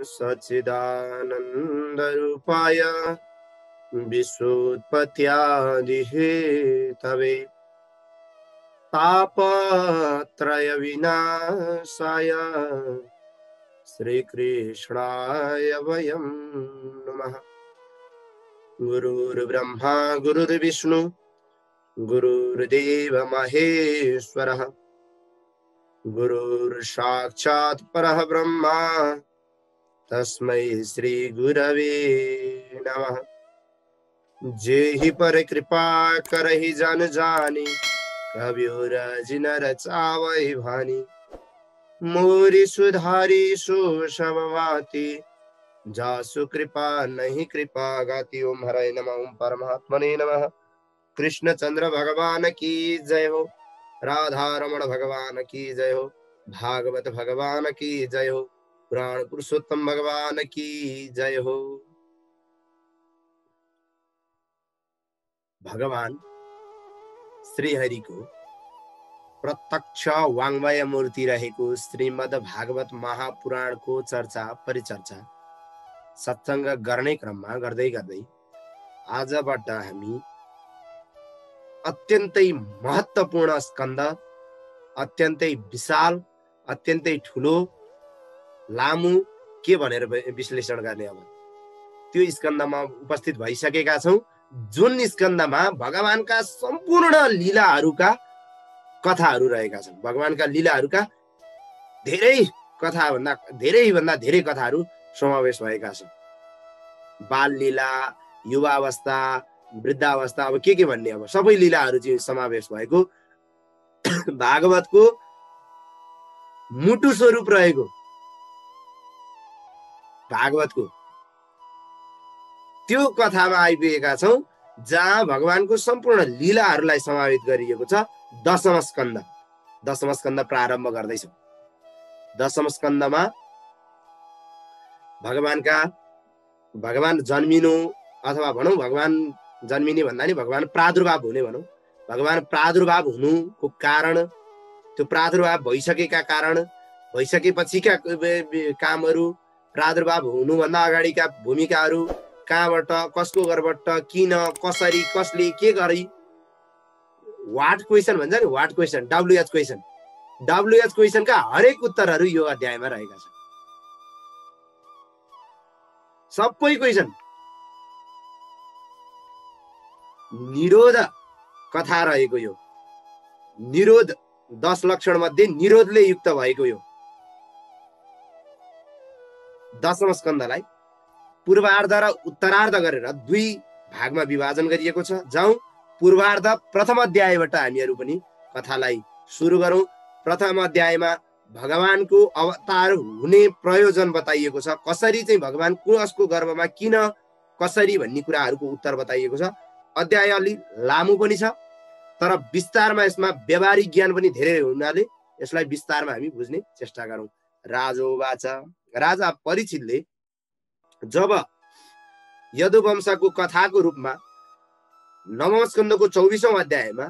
सच्चिदानन्दरूपाय विश्वोत्पत्त्यादिहेतवे तापत्रयविनाशाय श्रीकृष्णाय वयं नमः। गुरुर्ब्रह्मा गुरुर्विष्णु गुरुर्देव महेश्वरः गुरुर्साक्षात् परः ब्रह्मा तस्मै श्री गुरवे नमः। जेहि पर कृपा करहि जन जानी कबीर जिन रचावै भानी मोरी सुधारी सो सब बाती जासु कृपा नहीं कृपा गाती। ओम हराय नमः। ओम परमात्मने नमः। कृष्ण चंद्र भगवान की जय हो। राधा रमण भगवान की जय हो। भागवत भगवान की जय हो। पुराण पुरुषोत्तम भगवान की जय हो। भगवान श्री हरि को प्रत्यक्ष वाङ्मय मूर्ति रहेको श्रीमद् भागवत महापुराण को चर्चा परिचर्चा सत्संग गर्ने क्रममा गर्दै गर्दै आजबाट हामी अत्यन्तै महत्त्वपूर्ण स्कन्द, अत्यन्तै विशाल, अत्यन्तै ठुलो लामो के भनेर विश्लेषण गर्ने अब त्यो स्कन्दमा उपस्थित भइसकेका छौं, जुन स्कन्दमा भगवानका सम्पूर्ण लीलाहरूका कथाहरू रहेका छन्। भगवानका लीलाहरूका धेरैभन्दा धेरै कथाहरू समावेश भएका छन्। बाल लीला, युवावस्था, वृद्धावस्था, अब के भन्ने, अब सबै लीलाहरू चाहिँ समावेश भएको भागवतको मुटु स्वरूप रहेको भागवतको त्यो कथामा आइपुगेका छौं, जहाँ भगवानको सम्पूर्ण लीलाहरूलाई समावेश गरिएको छ। दशम स्कन्द प्रारम्भ गर्दैछौं। दशम स्कन्दमा भगवान जन्मिनु अथवा भनौं भगवान जन्मिने भन्दा नि भगवान प्रादुर्भाव हुने भनौं, भगवान प्रादुर्भाव हुनुको कारण, त्यो प्रादुर्भाव भइसकेका कारण, भइसकेपछिका कामहरू, प्रादुर्भाव हुनुभन्दा अगाडिका भूमिकाहरू, कहाँबाट, कसको घरबाट, किन, कसरी, कसले, के गरी, वाट क्वेसन भन्छ नि, वाट क्वेसन, डब्लुएच क्वेसनका हरेक उत्तरहरू यो अध्यायमा रहेका छन्। सबै क्वेसन निरोध कथा रहेको, यो निरोध 10 लक्षण मध्ये निरोधले युक्त भएको यो दशम स्कन्दलाई पूर्वार्ध र उत्तरार्ध गरेर 2 भागमा विभाजन गरिएको छ। जाउँ पूर्वार्ध प्रथम अध्यायबाट हामीहरू पनि कथालाई सुरु गरौँ। प्रथम अध्यायमा भगवानको अवतार हुने प्रयोजन बताइएको छ, कसरी चाहिँ भगवान कसको गर्भमा, किन, कसरी भन्ने कुराहरूको उत्तर बताइएको छ। अध्याय अलि लामो पनि छ, तर विस्तारमा यसमा व्यवहारिक ज्ञान पनि धेरै हुनाले यसलाई विस्तारमा हामी बुझ्ने चेष्टा गरौँ। राजोवाच, राजा परीक्षितले जब यदुवंशको कथाको रूपमा नवम स्कन्दको 24औं अध्यायमा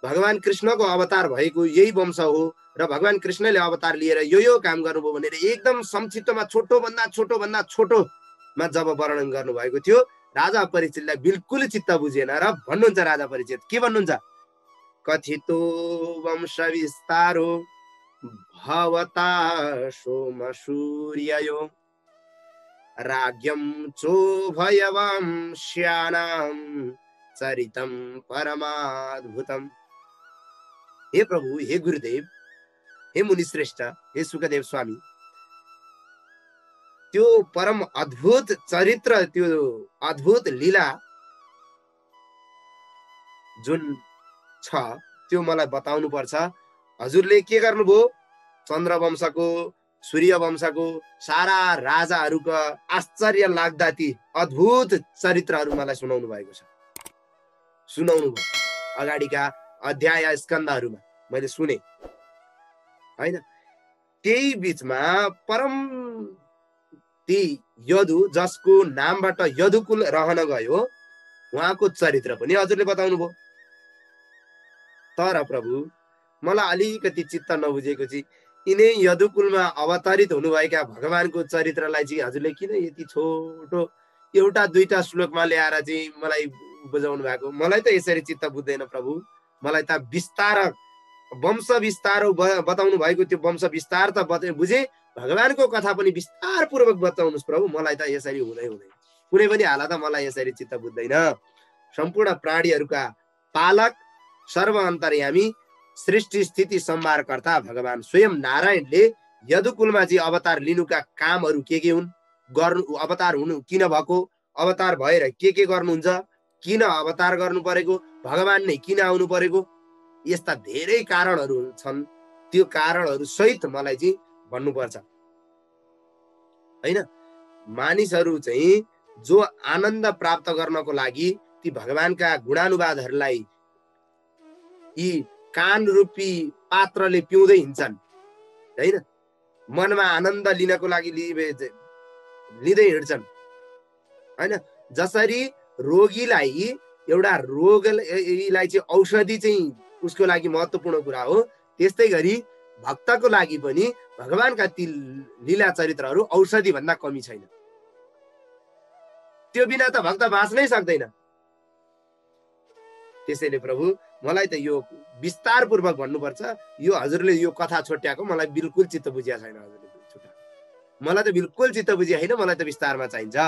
भगवान कृष्णको अवतार भएको यही वंश हो र भगवान कृष्णले अवतार लिएर यो काम गर्नुभयो भनेर एकदम संक्षिप्तमा छोटोभन्दा छोटोमा जब वर्णन गर्नुभएको थियो, राजा परीक्षितलाई बिल्कुल चित्त बुझेन र भन्नुहुन्छ, राजा परीक्षित के भन्नुहुन्छ, कथितो वंश विस्तारो भवता सोम सूर्ययो राज्ञं चोभयवंश्यानां चरितं परमाद्भुतम्। हे प्रभु, हे गुरुदेव, हे मुनिश्रेष्ठ, हे सुखदेव स्वामी, त्यो परम अद्भुत चरित्र, त्यो अद्भुत लीला जुन छ त्यो मलाई बताउनु पर्छ। हजुरले के गर्नुभयो, चन्द्रवंशको, सूर्यवंशको सारा राजाहरूका आश्चर्य लाग्दा ती अद्भुत चरित्रहरू मलाई सुनाउनु भएको छ, सुनाउनु भयो। अगाडिका अध्याय स्कन्धहरूमा मैले सुने हैन। त्यही बीचमा परम ती यदु, जसको नामबाट यदुकुल रहन गयो, उहाँको चरित्र पनि हजुरले बताउनु भयो। तर प्रभु, मलाई अलिकति चित्त नबुझेको चाहिँ यिनै यदुकुलमा अवतरित हुनुभएका भगवानको चरित्रलाई चाहिँ हजुरले किन यति छोटो एउटा दुईटा श्लोकमा ल्याएर चाहिँ मलाई बुझाउनु भएको? मलाई त यसरी चित्त बुझ्दैन प्रभु। मलाई त विस्तार वंश विस्तार बताउनु भएको, त्यो वंश विस्तार त बुझे, भगवानको कथा पनि विस्तार पूर्वक बताउनुहोस् प्रभु। मलाई त यसरी हुँदैन, कुनै पनि हालतमा मलाई यसरी चित्त बुझ्दैन। सम्पूर्ण प्राणीहरूका पालक, सर्व अन्तर्यामी, सृष्टि स्थिति संहारकर्ता भगवान स्वयं नारायणले यदुकुलमा चाहिँ अवतार लिनुका कामहरू के हुन्, गर्नु, अवतार हुनु किन भएको, अवतार भएर के गर्नुहुन्छ, किन अवतार गर्नु परेको, भगवान नै किन आउनु परेको, यस्ता धेरै कारणहरू छन्। त्यो कारणहरू सहित मलाई चाहिँ भन्नुपर्छ हैन। मानिसहरू चाहिँ जो आनन्द प्राप्त गर्नको लागि ती भगवानका गुणानुवादहरूलाई यी कान रूपी पात्रले पिउँदै हिँड्छन् हैन, मनमा आनन्द लिनको लागि लिँदै हिँड्छन् हैन। जसरी रोगीलाई एउटा रोगलाई चाहिँ औषधि चाहिँ उसको लागि महत्त्वपूर्ण कुरा हो, त्यस्तै गरी भक्तको लागि पनि भगवानका ती लीला चरित्रहरू औषधि भन्दा कमी छैन। त्यो बिना त भक्त बाँच्नै सक्दैन। त्यसैले प्रभु मलाई त यो विस्तार पूर्वक भन्नुपर्छ। यो हजुरले यो कथा छोट्याएको मलाई बिल्कुल चित्त बुझिया छैन। हजुरले छुट्टा मलाई त बिल्कुल चित्त बुझिया छैन। मलाई त विस्तारमा चाहिन्छ।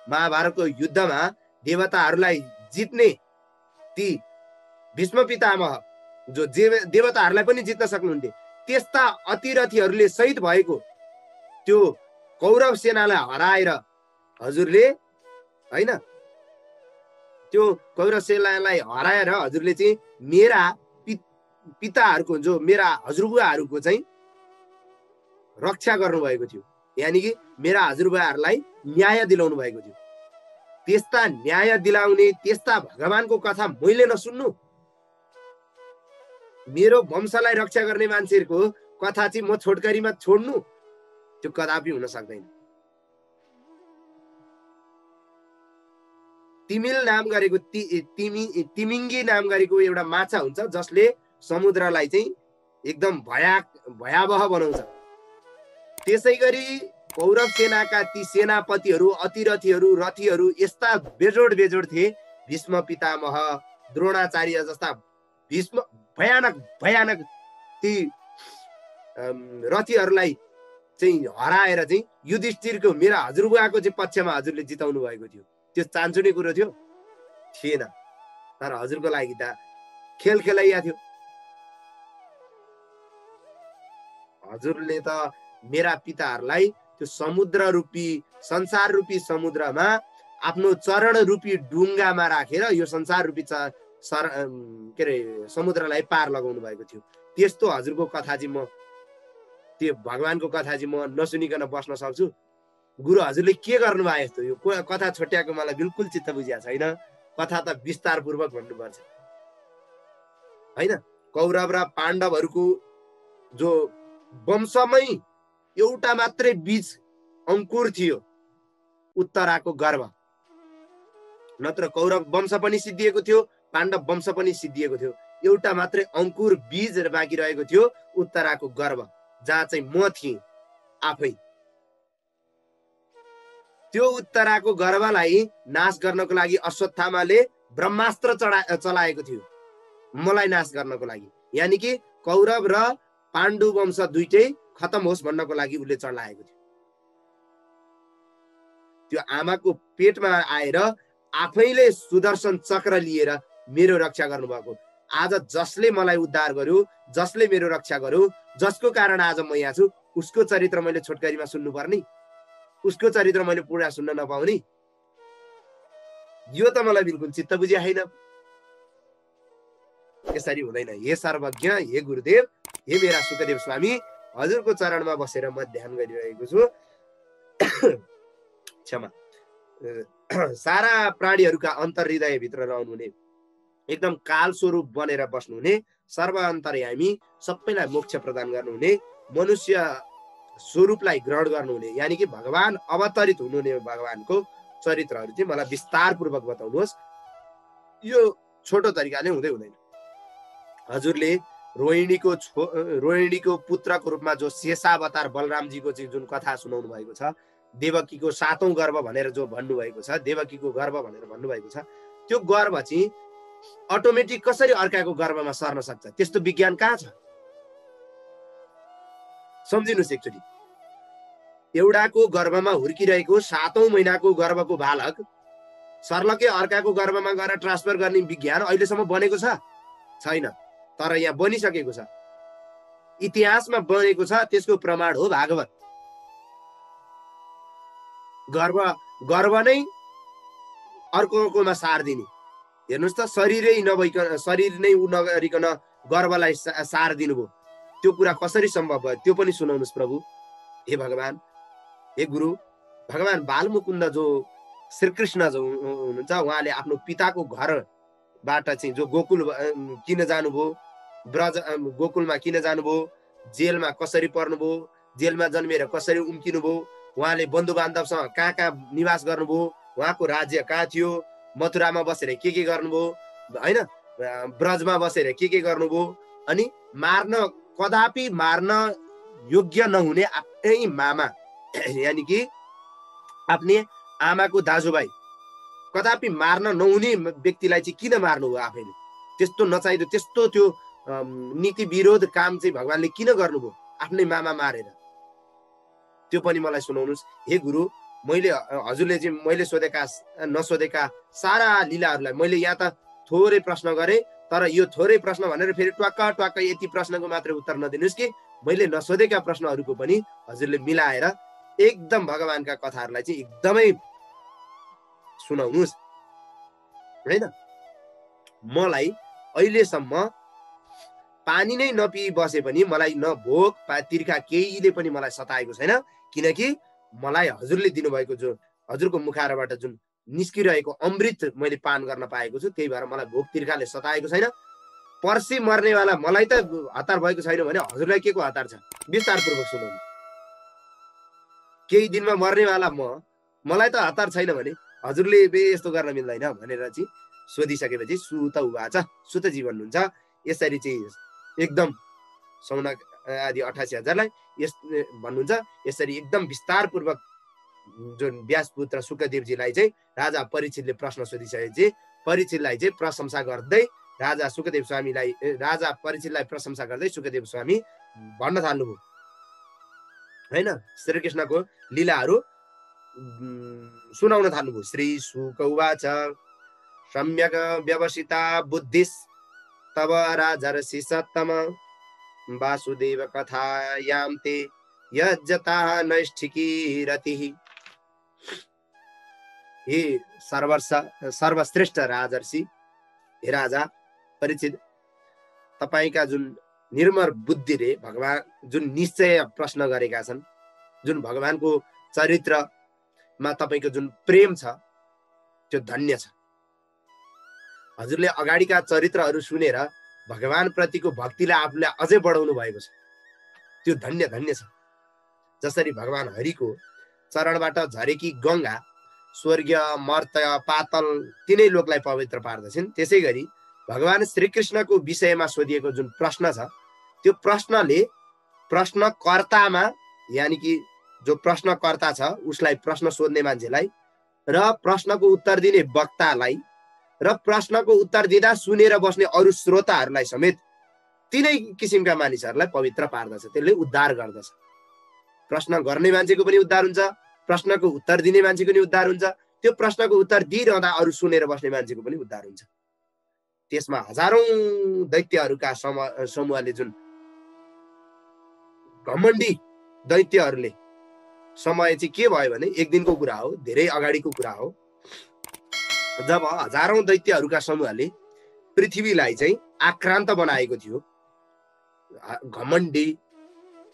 महाभारतको युद्धमा देवताहरूलाई जित्ने ती भीष्म पितामह जो देवताहरूलाई पनि जित्न सक्नुहुन्थे, त्यस्ता अतिरथीहरूले शहीद भएको त्यो कौरव सेनालाई हराएर हजुरले हैन, त्यो कौरव सेनालाई हराएर हजुरले चाहिँ मेरा पिताहरूको, जो मेरा हजुरबुवाहरूको चाहिँ रक्षा गर्नुभएको थियो। यानि कि मेरा हजुरबुवाहरूलाई न्याय दिलाउनु भएको थियो। त्यस्ता न्याय दिलाउने, त्यस्ता भगवानको कथा मैले नसुन्नु, मेरो वंशलाई रक्षा गर्ने मान्छेहरूको कथा चाहिँ म छोटकरीमा छोड्नु, त्यो कदापि हुन सक्दैन। तिमिल नाम गरेको तिमिङ्गी नाम गरेको एउटा माछा हुन्छ, जसले समुद्रलाई चाहिँ एकदम भयावह बनाउँछ। त्यसै गरी कौरव सेनाका ती सेनापतिहरू, अतिरथीहरू, रथीहरू यस्ता बेजोड थिए। भीष्म पितामह, द्रोणाचार्य जस्ता भीष्म भयानक ती रथीहरूलाई चाहिँ हराएर चाहिँ युधिष्ठिरको, मेरा हजुरबुवाको चाहिँ पक्षमा हजुरले जिताउनु भएको थियो। त्यो चान्चुने कुरो थिएन। तर हजुरको लागि त खेलैया थियो। हजुरले त मेरा पिताहरूलाई त्यो समुद्र रूपी, संसार रूपी समुद्रमा आफ्नो चरण रूपी डुङ्गामा राखेर यो संसार रूपी समुद्रलाई पार लगाउनु भएको थियो। त्यस्तो हजुरको कथा चाहिँ म, त्यो भगवानको कथा चाहिँ म नसुनिकन बस्न सक्छु? गुरु हजुरले के गर्नुभयो यस्तो? यो कथा छोट्याएको मलाई बिल्कुल चित्त बुझिया छैन। कथा त विस्तार पूर्वक भन्नुपर्छ हैन। कौरव र पाण्डवहरूको जो वंशमै एउटा मात्रै बीज अंकुर थियो, उत्तराको गर्भ। नत्र कौरव वंश पनि सिद्धिएको थियो, पाण्डव वंश पनि सिद्धिएको थियो। एउटा मात्रै अंकुर बीज बाँकी रहेको थियो, उत्तराको गर्भ, जहाँ चाहिँ म थिएँ आफै। त्यो उत्तराको गर्भलाई नाश गर्नको लागि अश्वत्थामाले ब्रह्मास्त्र चलाएको थियो, मलाई नाश गर्नको लागि। यानि कि कौरव र पाण्डु वंश दुईटै खतम होस् भन्नको लागि उसले चलाएको थियो। त्यो आमाको पेटमा आएर आफैले सुदर्शन चक्र लिएर मेरो रक्षा गर्नुभएको। आज जसले मलाई उद्धार गर्यो, जसले मेरो रक्षा गर्यो, जसको कारण आज म यहाँ छु, उसको चरित्र मैले छोटकरीमा सुन्नु पर्ने, उसको चरित्र मैले पुरा सुन्न नपाउने? यो त मलाई बिल्कुल चित्त बुझिया छैन। यसरी हुँदैन। हे सर्वज्ञ, हे गुरुदेव, हे मेरा सुखदेव स्वामी, हजुरको चरणमा बसेर म ध्यान गरिरहेको छु। क्षमा। सारा प्राणीहरूका अन्तर्हृदय भित्र रहनुहुने, एकदम काल स्वरूप बनेर बस्नुहुने, सर्व अन्तर्यामी, सबैलाई मोक्ष प्रदान गर्नुहुने, मनुष्य स्वरूपलाई ग्रहण गर्नुहुने, यानि कि भगवान अवतरित हुनुहुने भगवानको चरित्रहरू चाहिँ मलाई विस्तार पूर्वक बताउनुहोस्। यो छोटो तरिकाले हुँदैन। हजुरले रोहिणीको पुत्रको रूपमा जो शेषावतार बलरामजीको चाहिँ जुन कथा सुनाउनु भएको छ, देवकीको 7औं गर्भ भनेर जो भन्नुभएको छ, देवकीको गर्भ भनेर भन्नुभएको छ, त्यो गर्भ चाहिँ अटोमेटिक कसरी अर्काको गर्भमा सर्न सक्छ? त्यस्तो विज्ञान कहाँ छ? सम्झिनुहोस् एकचोटि। एउटाको गर्भमा हुर्किरहेको 7औं महिनाको गर्भको बालक सर्लकै अर्काको गर्भमा गएर ट्रान्सफर गर्ने विज्ञान अहिलेसम्म बनेको छ? छैन। तर यहाँ बनिसकेको छ, इतिहासमा बनेको छ। त्यसको प्रमाण हो भागवत। गर्भ नै अर्कोमा सार्दिने। हेर्नुहोस् त, शरीर नै नगरिकन गर्भलाई सार दिनुभयो। त्यो कुरा कसरी सम्भव भयो? त्यो पनि सुनाउनुहोस् प्रभु। हे भगवान, हे गुरु। भगवान बालमुकुन्द जो श्रीकृष्ण जो हुनुहुन्छ, उहाँले आफ्नो पिताको घरबाट चाहिँ जो गोकुल किन जानुभयो, ब्रज गोकुलमा किन जानुभयो, जेलमा कसरी पर्नुभयो, जेलमा जन्मेर कसरी उम्किनुभयो, उहाँले बन्धु बान्धवसँग कहाँ कहाँ निवास गर्नुभयो, उहाँको राज्य कहाँ थियो, मथुरामा बसेर के गर्नुभयो, होइन, ब्रजमा बसेर के गर्नुभयो, अनि कदापि मार्न योग्य नहुने आफ्नै मामा, यानि कि आफ्नै आमाको दाजुभाइ, कदापि मार्न नहुने व्यक्तिलाई चाहिँ किन मार्नुभयो आफैले? त्यस्तो नचाहिदो, त्यस्तो त्यो नीति विरोध काम चाहिँ भगवानले किन गर्नुभयो आफ्नै मामा मारेर? त्यो पनि मलाई सुनाउनुहोस्। हे गुरु, हजुरले चाहिँ मैले नसोधेका सारा लीलाहरूलाई मैले यहाँ त थोरै प्रश्न गरेँ, तर यो थोरै प्रश्न भनेर फेरि ट्वाक्क यति प्रश्नको मात्रै उत्तर नदिनुहोस् कि मैले नसोधेका प्रश्नहरूको पनि हजुरले मिलाएर एकदम भगवानका कथाहरूलाई चाहिँ एकदमै सुनाउनुहोस्, होइन? मलाई अहिलेसम्म पानी नै नपिई बसे पनि मलाई न भोक तिर्खा केहीले पनि मलाई सताएको छैन, किनकि मलाई हजुरले दिनुभएको जो हजुरको मुखारबाट जुन निस्किरहेको अमृत मैले पान गर्न पाएको छु, त्यही भएर मलाई भोक तिर्खाले सताएको छैन। पर्सि मर्नेवाला मलाई त हतार भएको छैन भने हजुरलाई के को हतार छ? विस्तारपूर्वक सुनाउनु। केही दिनमा मर्नेवाला मलाई त हतार छैन भने हजुरले यस्तो गर्न मिल्दैन भनेर चाहिँ सोधिसकेपछि सुत उवाच, सुत जीवन हुन्छ। यसरी चाहिँ एकदम सौनक आदि 88,000लाई भन्नुहुन्छ। यसरी एकदम विस्तारपूर्वक जुन व्यासपुत्र सुकदेवजीलाई चाहिँ राजा परीक्षितले प्रश्न सोधिसकेपछि परीक्षितलाई चाहिँ प्रशंसा गर्दै राजा परीक्षितलाई प्रशंसा गर्दै सुकदेव स्वामी भन्न थाल्नुभयो, होइन? श्रीकृष्णको लीलाहरू सुनाउन थाल्नुभयो। श्री शुक उवाच सम्यक व्यवसिता बुद्धिस् तव राजर्षि सत्तम वासुदेव कथायां ते यज्जता नैष्ठिकी रतिः। हे सर्वश्रेष्ठ राजर्षि, हे राजा परीक्षित, तपाईका जुन निर्मल बुद्धिले भगवान जुन निश्चय प्रश्न गरेका छन्, जुन भगवानको चरित्रमा तपाईको जुन प्रेम छ, त्यो धन्य छ। हजुरले अगाडिका चरित्रहरू सुनेर भगवान प्रतिको भक्तिलाई आफूलाई अझै बढाउनु भएको छ, त्यो धन्य छ। जसरी भगवान हरिको चरणबाट झरेकी गंगा स्वर्गीय मर्त्य पातल तीनै लोकलाई पवित्र पार्दछन्, त्यसै गरी भगवान श्रीकृष्णको विषयमा सोधिएको जुन प्रश्न छ, त्यो प्रश्नले प्रश्नकर्तामा, यानि कि जो प्रश्नकर्ता छ उसलाई, प्रश्न सोध्ने मान्छेलाई, र प्रश्नको उत्तर दिने वक्तालाई, र प्रश्नको उत्तर दिँदा सुनेर बस्ने अरू श्रोताहरूलाई समेत तीनै किसिमका मानिसहरूलाई पवित्र पार्दछ, त्यसले उद्धार गर्दछ। प्रश्न गर्ने मान्छेको पनि उद्धार हुन्छ, प्रश्नको उत्तर दिने मान्छेको पनि उद्धार हुन्छ, त्यो प्रश्नको उत्तर दिइरहँदा अरू सुनेर बस्ने मान्छेको पनि उद्धार हुन्छ। त्यसमा हजारौं दैत्यहरूका समूहले, जुन घमण्डी दैत्यहरूले, समय चाहिँ के भयो भने एक दिनको कुरा हो, धेरै अगाडिको कुरा हो, जब हजारौं दैत्यहरूका समूहले पृथ्वीलाई चाहिँ आक्रान्त बनाएको थियो। घमण्डी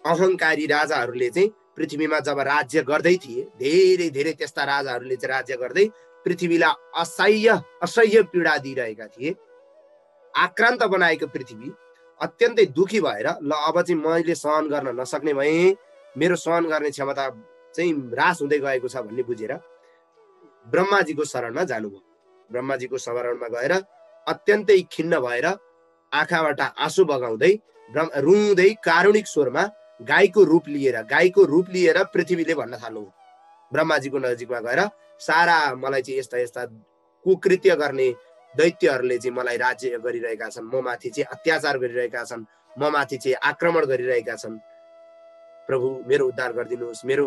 अहंकारी राजाहरूले चाहिँ पृथ्वीमा जब राज्य गर्दै थिए, धेरै धेरै त्यस्ता राजाहरूले चाहिँ राज्य गर्दै पृथ्वीलाई असह्य पीडा दिइरहेका थिए। आक्रान्त बनाएको पृथ्वी अत्यन्तै दुखी भएर ल अब चाहिँ मैले सहन गर्न नसक्ने भएँ, मेरो सहन गर्ने क्षमता चाहिँ ह्रास हुँदै गएको छ भन्ने बुझेर ब्रह्माजीको शरणमा जानुभयो। ब्रह्माजीको शरणमा गएर अत्यन्तै खिन्न भएर आँखाबाट आँसु बगाउँदै रुँदै कारुणिक स्वरमा गाईको रूप लिएर पृथ्वीले भन्न थाल्नुभयो। ब्रह्माजीको नजिकमा गएर सारा मलाई चाहिँ यस्ता यस्ता कुकृत्य गर्ने दैत्यहरूले चाहिँ मलाई राज्य गरिरहेका छन्, म माथि चाहिँ अत्याचार गरिरहेका छन्, म माथि चाहिँ आक्रमण गरिरहेका छन्, प्रभु मेरो उद्धार गरिदिनुहोस्, मेरो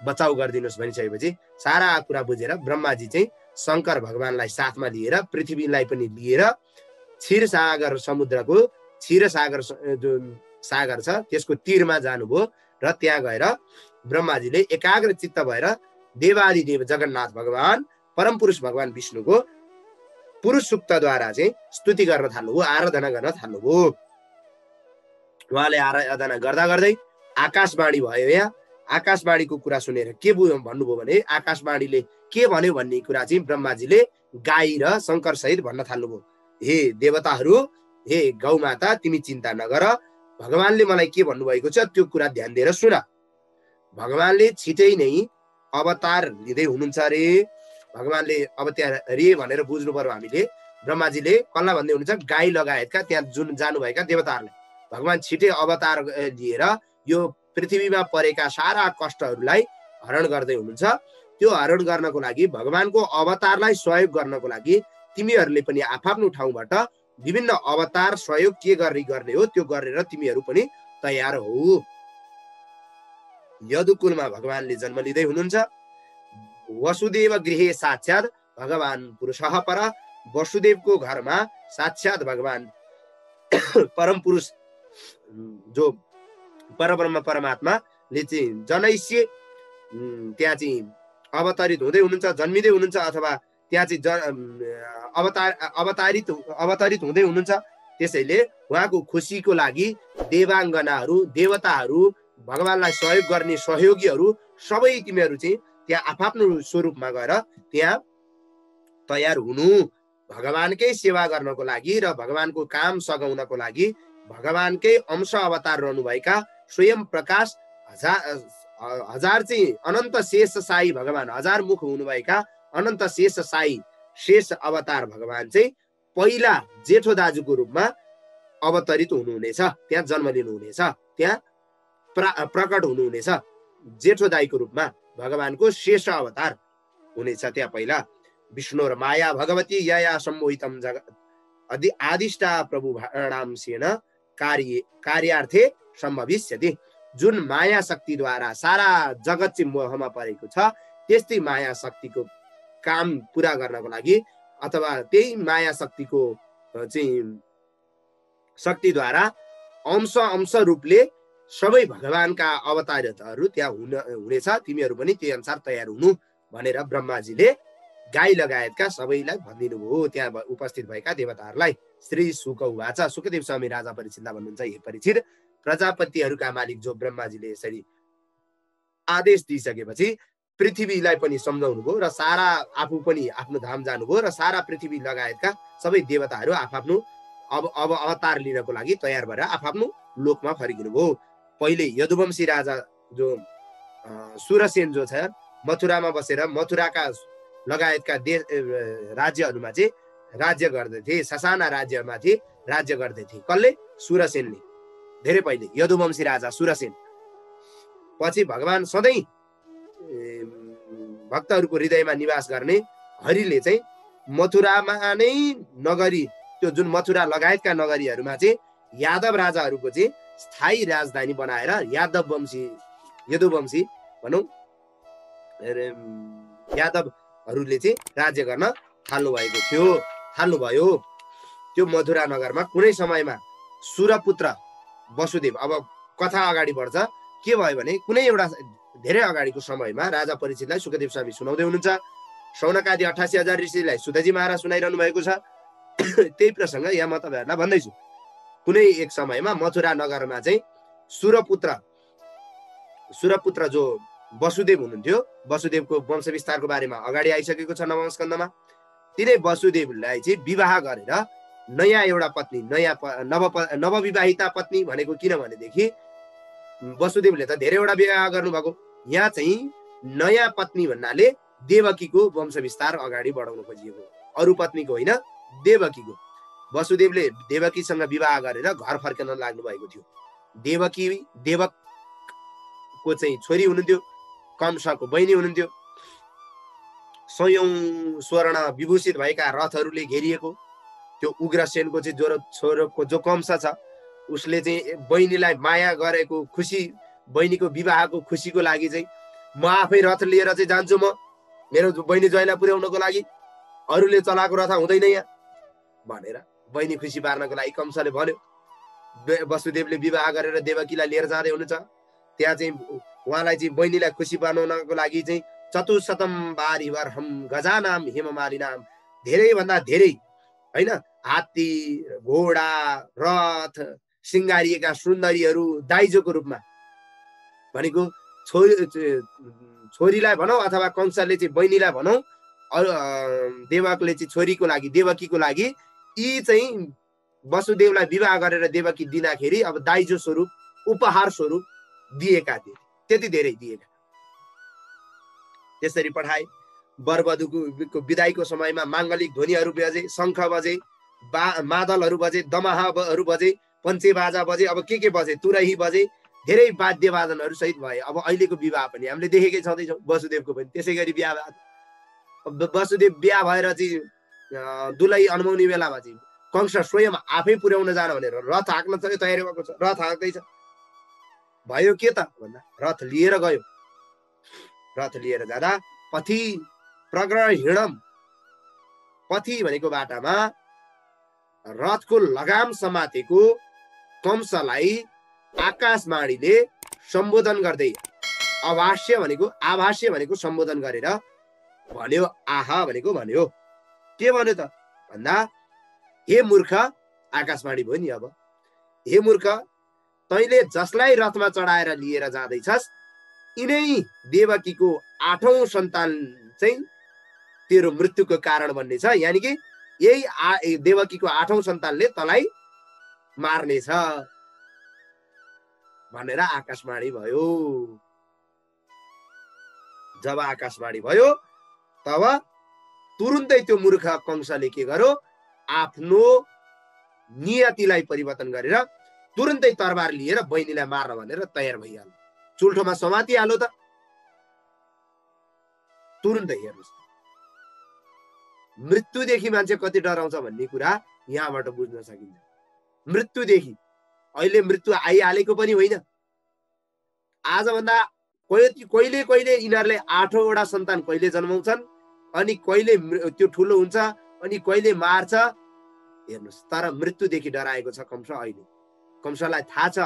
बचाउ गरिदिनुहोस् भनिसकेपछि सारा कुरा बुझेर ब्रह्माजी चाहिँ शङ्कर भगवानलाई साथमा लिएर पृथ्वीलाई पनि लिएर क्षीरसागर समुद्रको क्षीरसागर जो सागर छ त्यसको तीरमा जानुभयो र त्यहाँ गएर ब्रह्माजीले एकाग्र चित्त भएर देवादिदेव जगन्नाथ भगवान परम पुरुष भगवान विष्णुको पुरुष सूक्तद्वारा चाहिँ स्तुति गर्न थाल्नुभयो, आराधना गर्न थाल्नुभयो। उहाँले आराधना गर्दा गर्दै आकाशवाणी भयो। यहाँ आकाशवाणीको कुरा सुनेर के भन्नुभयो भने आकाशवाणीले के भन्यो भन्ने कुरा चाहिँ ब्रह्माजीले गाई र शङ्कर सहित भन्न थाल्नुभयो। हे देवताहरू, हे गौमाता, तिमी चिन्ता नगर, भगवानले मलाई के भन्नुभएको छ त्यो कुरा ध्यान दिएर सुन। भगवानले छिटै नै अवतार लिँदै हुनुहुन्छ रे। भगवानले अवतार रे भनेर बुझ्नु पर्यो हामीले। ब्रह्माजीले कसलाई भन्दै हुनुहुन्छ? गाई लगायतका त्यहाँ जुन जानुभएका देवताहरूलाई भगवान छिटै अवतार लिएर यो पृथ्वीमा परेका सारा कष्टहरूलाई हरण गर्दै हुनुहुन्छ। त्यो हरण गर्नको लागि भगवानको अवतारलाई सहयोग गर्नको लागि तिमीहरूले पनि आफ्नो ठाउँबाट विभिन्न अवतार सहयोग के गर्ने हो त्यो गरेर तिमीहरू पनि तयार हो। यदुकुलमा भगवानले जन्म लिँदै हुनुहुन्छ। वसुदेव गृहे साक्षात भगवान पुरुषः पर। वसुदेवको घरमा साक्षात भगवान परम पुरुष जो परब्रह्म परमात्माले चाहिँ जनैश्य त्यहाँ चाहिँ अवतरित हुँदै हुनुहुन्छ, जन्मिँदै हुनुहुन्छ, अथवा त्यहाँ चाहिँ अवतरित हुँदै हुनुहुन्छ। त्यसैले उहाँको खुसीको लागि देवाङ्गनाहरू, देवताहरू, भगवानलाई सहयोग गर्ने सहयोगीहरू सबै तिमीहरू चाहिँ त्यहाँ आफ्नो स्वरूपमा गएर त्यहाँ तयार हुनु। भगवानकै सेवा गर्नको लागि र भगवानको काम सघाउनको लागि भगवानकै अंश अवतार रहनुभएका स्वयं प्रकाश हजार चाहिँ अनन्त शेष साई भगवान, हजार मुख हुनुभएका अनन्त शेष साई शेष अवतार भगवान चाहिँ पहिला जेठो दाजुको रूपमा अवतरित हुनुहुनेछ। त्यहाँ जन्म लिनुहुनेछ, त्यहाँ प्रकट हुनुहुनेछ। जेठो दाईको रूपमा भगवानको शेष अवतार हुनेछ त्यहाँ पहिला। विष्णु र माया भगवती यया सम्मोहितम जगत आदिष्टा प्रभु भाणाम सेन कार्यार्थे सम्भविष्यति। जुन माया शक्तिद्वारा सारा जगत चाहिँ मोहमा परेको छ, त्यस्तै माया शक्तिको काम पुरा गर्नको लागि अथवा त्यही माया शक्तिको चाहिँ शक्तिद्वारा अंश रूपले सबै भगवानका अवतारहरू त्यहाँ हुनेछ। तिमीहरू पनि त्यही अनुसार तयार हुनु भनेर ब्रह्माजीले गाई लगायतका सबैलाई भनिदिनु भयो, त्यहाँ उपस्थित भएका देवताहरूलाई। श्री शुक उवाच, सुकदेव स्वामी राजा परीक्षितलाई भन्नुहुन्छ, हे परीक्षित, प्रजापतिहरूका मालिक जो ब्रह्माजीले यसरी आदेश दिइसकेपछि पृथ्वीलाई पनि सम्झाउनु भयो र सारा आफू पनि आफ्नो धाम जानुभयो र सारा पृथ्वी लगायतका सबै देवताहरू आफ्नो अब अवतार लिनको लागि तयार भएर आफ्नो लोकमा फर्किनु भयो। पहिले यदुवंशी राजा जो सुरसेन जो छ मथुरामा बसेर मथुराका लगायतका राज्यहरूमा चाहिँ राज्य गर्दथे, ससाना राज्यमाथि राज्य गर्दथे। कसले? सुरसेनले। धेरै पहिले यदुवंशी राजा सुरसेन। पछि भगवान सधैँ भक्तहरूको हृदयमा निवास गर्ने हरिले चाहिँ मथुरामा नै नगरी त्यो जुन मथुरा लगायतका नगरीहरूमा चाहिँ यादव राजाहरूको चाहिँ स्थायी राजधानी बनाएर यदुवंशी भनौँ यादवहरूले चाहिँ राज्य गर्न थाल्नुभयो। त्यो मथुरा नगरमा कुनै समयमा सुरपुत्र वसुदेव, अब कथा अगाडि बढ्छ, के भयो भने कुनै एउटा धेरै अगाडिको समयमा राजा परीक्षितलाई सुकदेव स्वामी सुनाउँदै हुनुहुन्छ। शौनकादि 88,000 ऋषिलाई सुतजी महाराज सुनाइरहनु भएको छ। त्यही प्रसङ्ग यहाँ म तपाईँहरूलाई भन्दैछु। कुनै एक समयमा मथुरा नगरमा चाहिँ सुरपुत्र जो वसुदेव हुनुहुन्थ्यो, वसुदेवको वंश विस्तारको बारेमा अगाडि आइसकेको छ नवम स्कन्धमा। तिनै वसुदेवलाई चाहिँ विवाह गरेर नयाँ एउटा पत्नी, नवविवाहिता पत्नी भनेको किनभनेदेखि वसुदेवले त धेरैवटा विवाह गर्नुभएको, यहाँ चाहिँ नयाँ पत्नी भन्नाले देवकीको वंश विस्तार अगाडि बढाउन खोजिएको, अरू पत्नीको होइन, देवकीको। वसुदेवले देवकीसँग विवाह गरेर घर फर्कन लाग्नु भएको थियो। देवकको चाहिँ छोरी हुनुहुन्थ्यो, कंसको बहिनी हुनुहुन्थ्यो। सयौं स्वर्ण विभूषित भएका रथहरूले घेरिएको त्यो उग्रसेनको चाहिँ छोरोको जो कंस छ उसले चाहिँ बहिनीलाई माया गरेको खुसी, बहिनीको विवाहको खुसीको लागि चाहिँ म आफै रथ लिएर चाहिँ जान्छु, म मेरो बहिनी ज्वाइँलाई पुर्याउनको लागि, अरूले चलाएको रथ हुँदैन यहाँ भनेर बहिनी खुसी पार्नको लागि कंसले भन्यो। वसुदेवले विवाह गरेर देवकीलाई लिएर जाँदै हुनुहुन्छ। त्यहाँ चाहिँ उहाँलाई चाहिँ बहिनीलाई खुसी पार्नको लागि चाहिँ चतुशतम बारिवर्हम गजानाम हेममालिनाम, धेरै भन्दा धेरै हैन, हात्ती, घोडा, रथ, सिंगारिएका सुन्दरीहरू दाइजोको रूपमा, भनेको छोरीलाई भनौँ अथवा कंसले चाहिँ बहिनीलाई भनौँ, देवकले चाहिँ छोरीको लागि, देवकीको लागि यी चाहिँ वसुदेवलाई विवाह गरेर देवकी दिँदाखेरि अब दाइजो स्वरूप, उपहार स्वरूप दिएका थिए, त्यति धेरै दिएका। त्यसरी पठाए। वरवधुको विदाईको समयमा माङ्गलिक ध्वनिहरू बजे, शङ्ख बजे, मादलहरू बजे, दमाहाहरू बजे, पञ्चे बाजा बजे, अब के बजे, तुरही बजे, धेरै वाद्यवादनहरू सहित भए। अब अहिलेको विवाह पनि हामीले देखेकै छँदैछौँ, वसुदेवको पनि त्यसै गरी बिहा भयो। वसुदेव बिहा भएर चाहिँ दुलै अनमाउने बेलामा चाहिँ कंस स्वयं आफै पुर्याउन जान भनेर रथ हाँक्न तयारी भएको छ, रथ हाँक्दैछ। भयो के त भन्दा रथ लिएर गयो। रथ लिएर जाँदा पथि प्रग्रहिणम, पथि भनेको बाटामा रथको लगाम समातेको कंसलाई आकाशवाणीले सम्बोधन गर्दै, आभाष्य भनेको सम्बोधन गरेर भन्यो, आहा भनेको भन्यो। के भन्यो त भन्दा हे मूर्ख, आकाशवाणी भयो नि अब, हे मूर्ख, तैले जसलाई रथमा चढाएर लिएर जाँदैछस् यिनै देवकीको 8औं सन्तान चाहिँ तेरो मृत्युको कारण बन्ने छ, यानि कि यही देवकीको 8औं सन्तानले तलाई मार्नेछ भनेर आकाशवाणी भयो। जब आकाशवाणी भयो तब तुरुन्तै त्यो मूर्ख कंसले के गर्यो, आफ्नो नियतिलाई परिवर्तन गरेर तुरुन्तै तरबार लिएर बहिनीलाई मार्न भनेर तयार भइहाल्यो। चुल्ठोमा समातिहाल्यो त तुरुन्तै। हेर्नुहोस्, मृत्युदेखि मान्छे कति डराउँछ भन्ने कुरा यहाँबाट बुझ्न सकिन्छ। मृत्युदेखि अहिले मृत्यु आइहालेको पनि होइन। आजभन्दा कहिले कहिले यिनीहरूले 8औँवटा सन्तान कहिले जन्माउँछन्, अनि कहिले त्यो ठुलो हुन्छ, अनि कहिले मार्छ। हेर्नुहोस्, तर मृत्युदेखि डराएको छ कंस। अहिले कंसलाई थाहा छ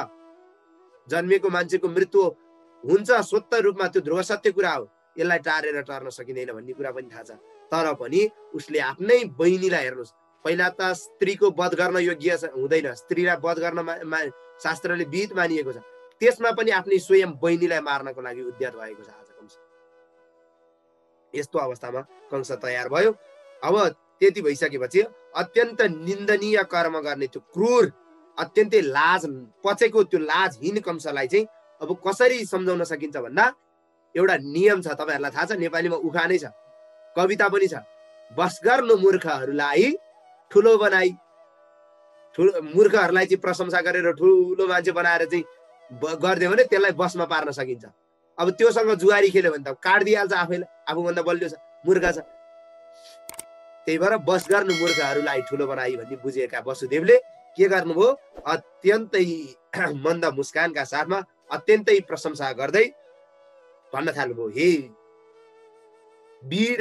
जन्मेको मान्छेको मृत्यु हुन्छ, स्वतः रूपमा त्यो ध्रुव सत्य कुरा हो, यसलाई टारेर टर्न सकिँदैन भन्ने कुरा पनि थाहा छ। तर पनि उसले आफ्नै बहिनीलाई, हेर्नुहोस्, पहिला त स्त्रीको वध गर्न योग्य हुँदैन, स्त्रीलाई वध गर्न शास्त्रले विहित मानिएको छ, त्यसमा पनि आफ्नै स्वयं बहिनीलाई मार्नको लागि उद्यत भएको छ आज कंस। यस्तो अवस्थामा कंस तयार भयो। अब त्यति भइसकेपछि अत्यन्त निन्दनीय कर्म गर्ने त्यो क्रूर, अत्यन्तै लाज पचेको त्यो लाजहीन कंसलाई चाहिँ अब कसरी सम्झाउन सकिन्छ भन्दा एउटा नियम छ, तपाईहरुलाई थाहा छ, नेपालीमा उखानै छ, कविता पनि छ, बस गर्नु मूर्खहरूलाई ठुलो बनाई। मूर्खहरूलाई चाहिँ प्रशंसा गरेर ठुलो मान्छे बनाएर चाहिँ गर्दियो भने त्यसलाई बसमा पार्न सकिन्छ। अब त्योसँग जुवारी खेल्यो भने त काट्दिहाल्छ आफैलाई, आफूभन्दा बलियो छ, मूर्ख छ। त्यही भएर बस गर्नु मूर्खहरूलाई ठुलो बनाई भन्ने बुझेका वसुदेवले के गर्नुभयो, अत्यन्तै मन्द मुस्कानका साथमा अत्यन्तै प्रशंसा गर्दै भन्न थाल्नुभयो, हे वीर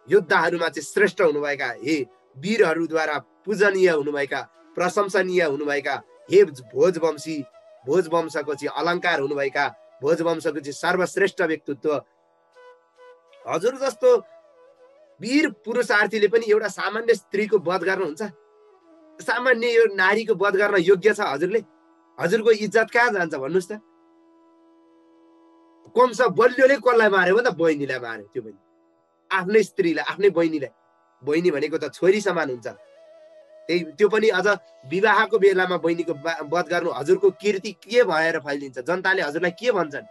योद्धाहरूमा चाहिँ श्रेष्ठ हुनुभएका, हे वीरहरूद्वारा पूजनीय हुनुभएका, प्रशंसनीय हुनुभएका, हे भोजवंशी, भोजवंशको चाहिँ अलङ्कार हुनुभएका, भोजवंशको चाहिँ सर्वश्रेष्ठ व्यक्तित्व, हजुर जस्तो वीर पुरुषार्थीले पनि एउटा सामान्य स्त्रीको वध गर्न हुन्छ? सामान्य यो नारीको वध गर्न योग्य छ हजुरले? हजुरको इज्जत कहाँ जान्छ भन्नुहोस् त? कंस बलियोले कसलाई मार्यो भन्दा बहिनीलाई मार्यो। त्यो पनि आफ्नै स्त्रीलाई, आफ्नै बहिनीलाई। बहिनी भनेको त छोरी समान हुन्छ। त्यो पनि अझ विवाहको बेलामा बहिनीको वध गर्नु हजुरको कीर्ति के भएर फैलिन्छ? जनताले हजुरलाई के भन्छन्?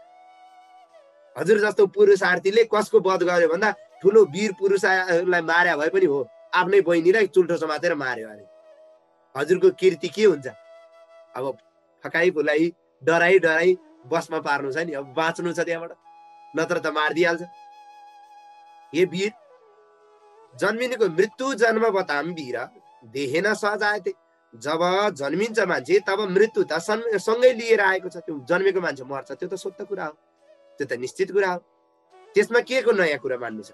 हजुर जस्तो पुरुषार्थीले कसको वध गर्यो भन्दा ठुलो वीर पुरुषलाई मार्या भए पनि हो, आफ्नै बहिनीलाई चुल्ठो समातेर मार्यो अरे। हजुरको कीर्ति के हुन्छ? अब फकाई फुलाई डराई बसमा पार्नु छ नि, अब बाँच्नु छ त्यहाँबाट, नत्र त मारिदिइहाल्छ। हे वीर, जन्मिनेको मृत्यु जन्म बताम वीर, देहेन सजायते। जब जन्मिन्छ मान्छे तब मृत्यु त सँगै लिएर आएको छ। त्यो जन्मेको मान्छे मर्छ, त्यो त सत्य कुरा हो, त्यो त निश्चित कुरा हो। त्यसमा के को नयाँ कुरा मान्नु छ?